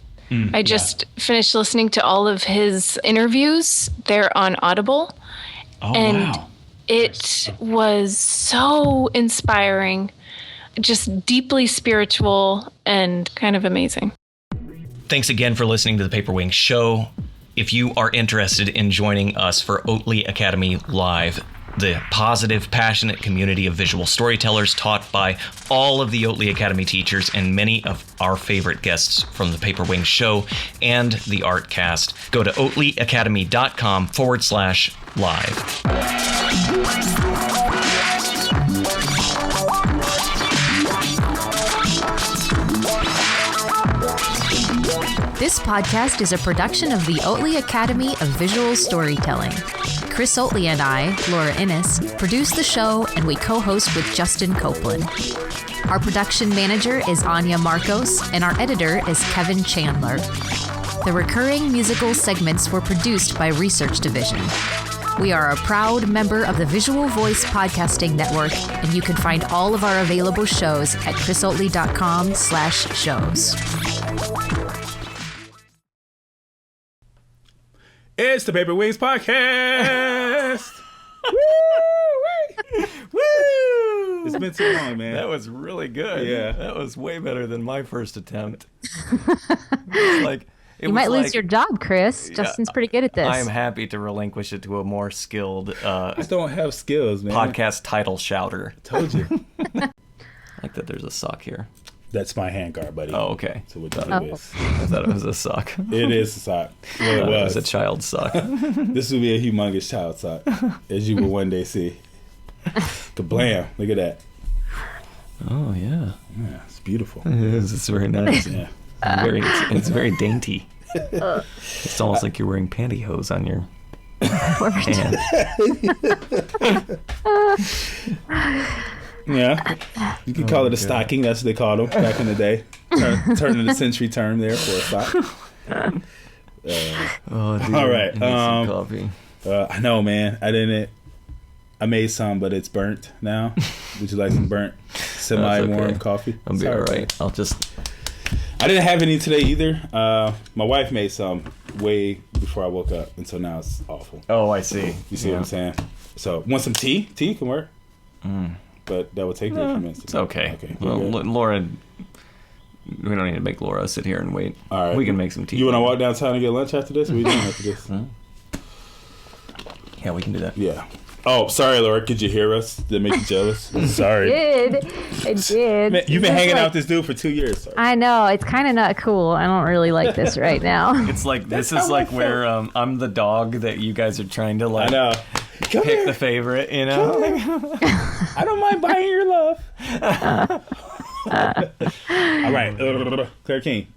I just finished listening to all of his interviews. They're on Audible. Wow. It was so inspiring, just deeply spiritual and kind of amazing. Thanks again for listening to the Paper Wings Show. If you are interested in joining us for Oatly Academy Live, the positive, passionate community of visual storytellers taught by all of the Oatly Academy teachers and many of our favorite guests from the Paper Wings Show and the Artcast, go to oatlyacademy.com/live. This podcast is a production of the Oatly Academy of Visual Storytelling. Chris Oatly and I, Laura Innes, produce the show and we co-host with Justin Copeland. Our production manager is Anya Marcos and our editor is Kevin Chandler. The recurring musical segments were produced by Research Division. We are a proud member of the Visual Voice Podcasting Network, and you can find all of our available shows at chrisoatly.com/shows. It's the Paper Wings Podcast. Woo! It's been too long, man. That was really good. Yeah. That was way better than my first attempt. It's like, You might lose your job, Chris. Justin's pretty good at this. I am happy to relinquish it to a more skilled I just don't have skills, man. podcast title shouter. Told you. I like that there's a sock here. That's my handguard, buddy. Oh, okay. So what you do is. I thought it was a sock. It is a sock. Well, It it was was. a child's sock. This will be a humongous child sock, as you will one day see. Kablam. Look at that. Oh, yeah. Yeah, it's beautiful. It is. It's very nice. Yeah. It's very dainty. It's almost like you're wearing pantyhose on your hand. Yeah. You could call it a stocking. That's what they called them back in the day. Turning the century term there for a sock. Oh, dude. All right. I need some coffee. I know, man. I made some, but it's burnt now. Would you like some burnt, semi-warm okay. coffee? I'll be Sorry, all right. man. I'll just... I didn't have any today either. My wife made some way before I woke up, and so now it's awful. Oh, I see. You see what I'm saying? So, want some tea? Tea can work. But that would take me a few minutes. It's okay. Okay. Well, Good. Laura... We don't need to make Laura sit here and wait. All right. We can make some tea. You want to walk downtown and get lunch after this? What are you doing after this? Yeah, we can do that. Yeah. Oh, sorry, Laura. Could you hear us? Did that make you jealous? Sorry. I did. Man, you've been hanging out with this dude for 2 years. Sorry. I know. It's kind of not cool. I don't really like this right now. It's like, this is like where I'm the dog that you guys are trying to I like know. Come pick here. the favorite, you know? I don't mind buying your love. All right. Claire Keane.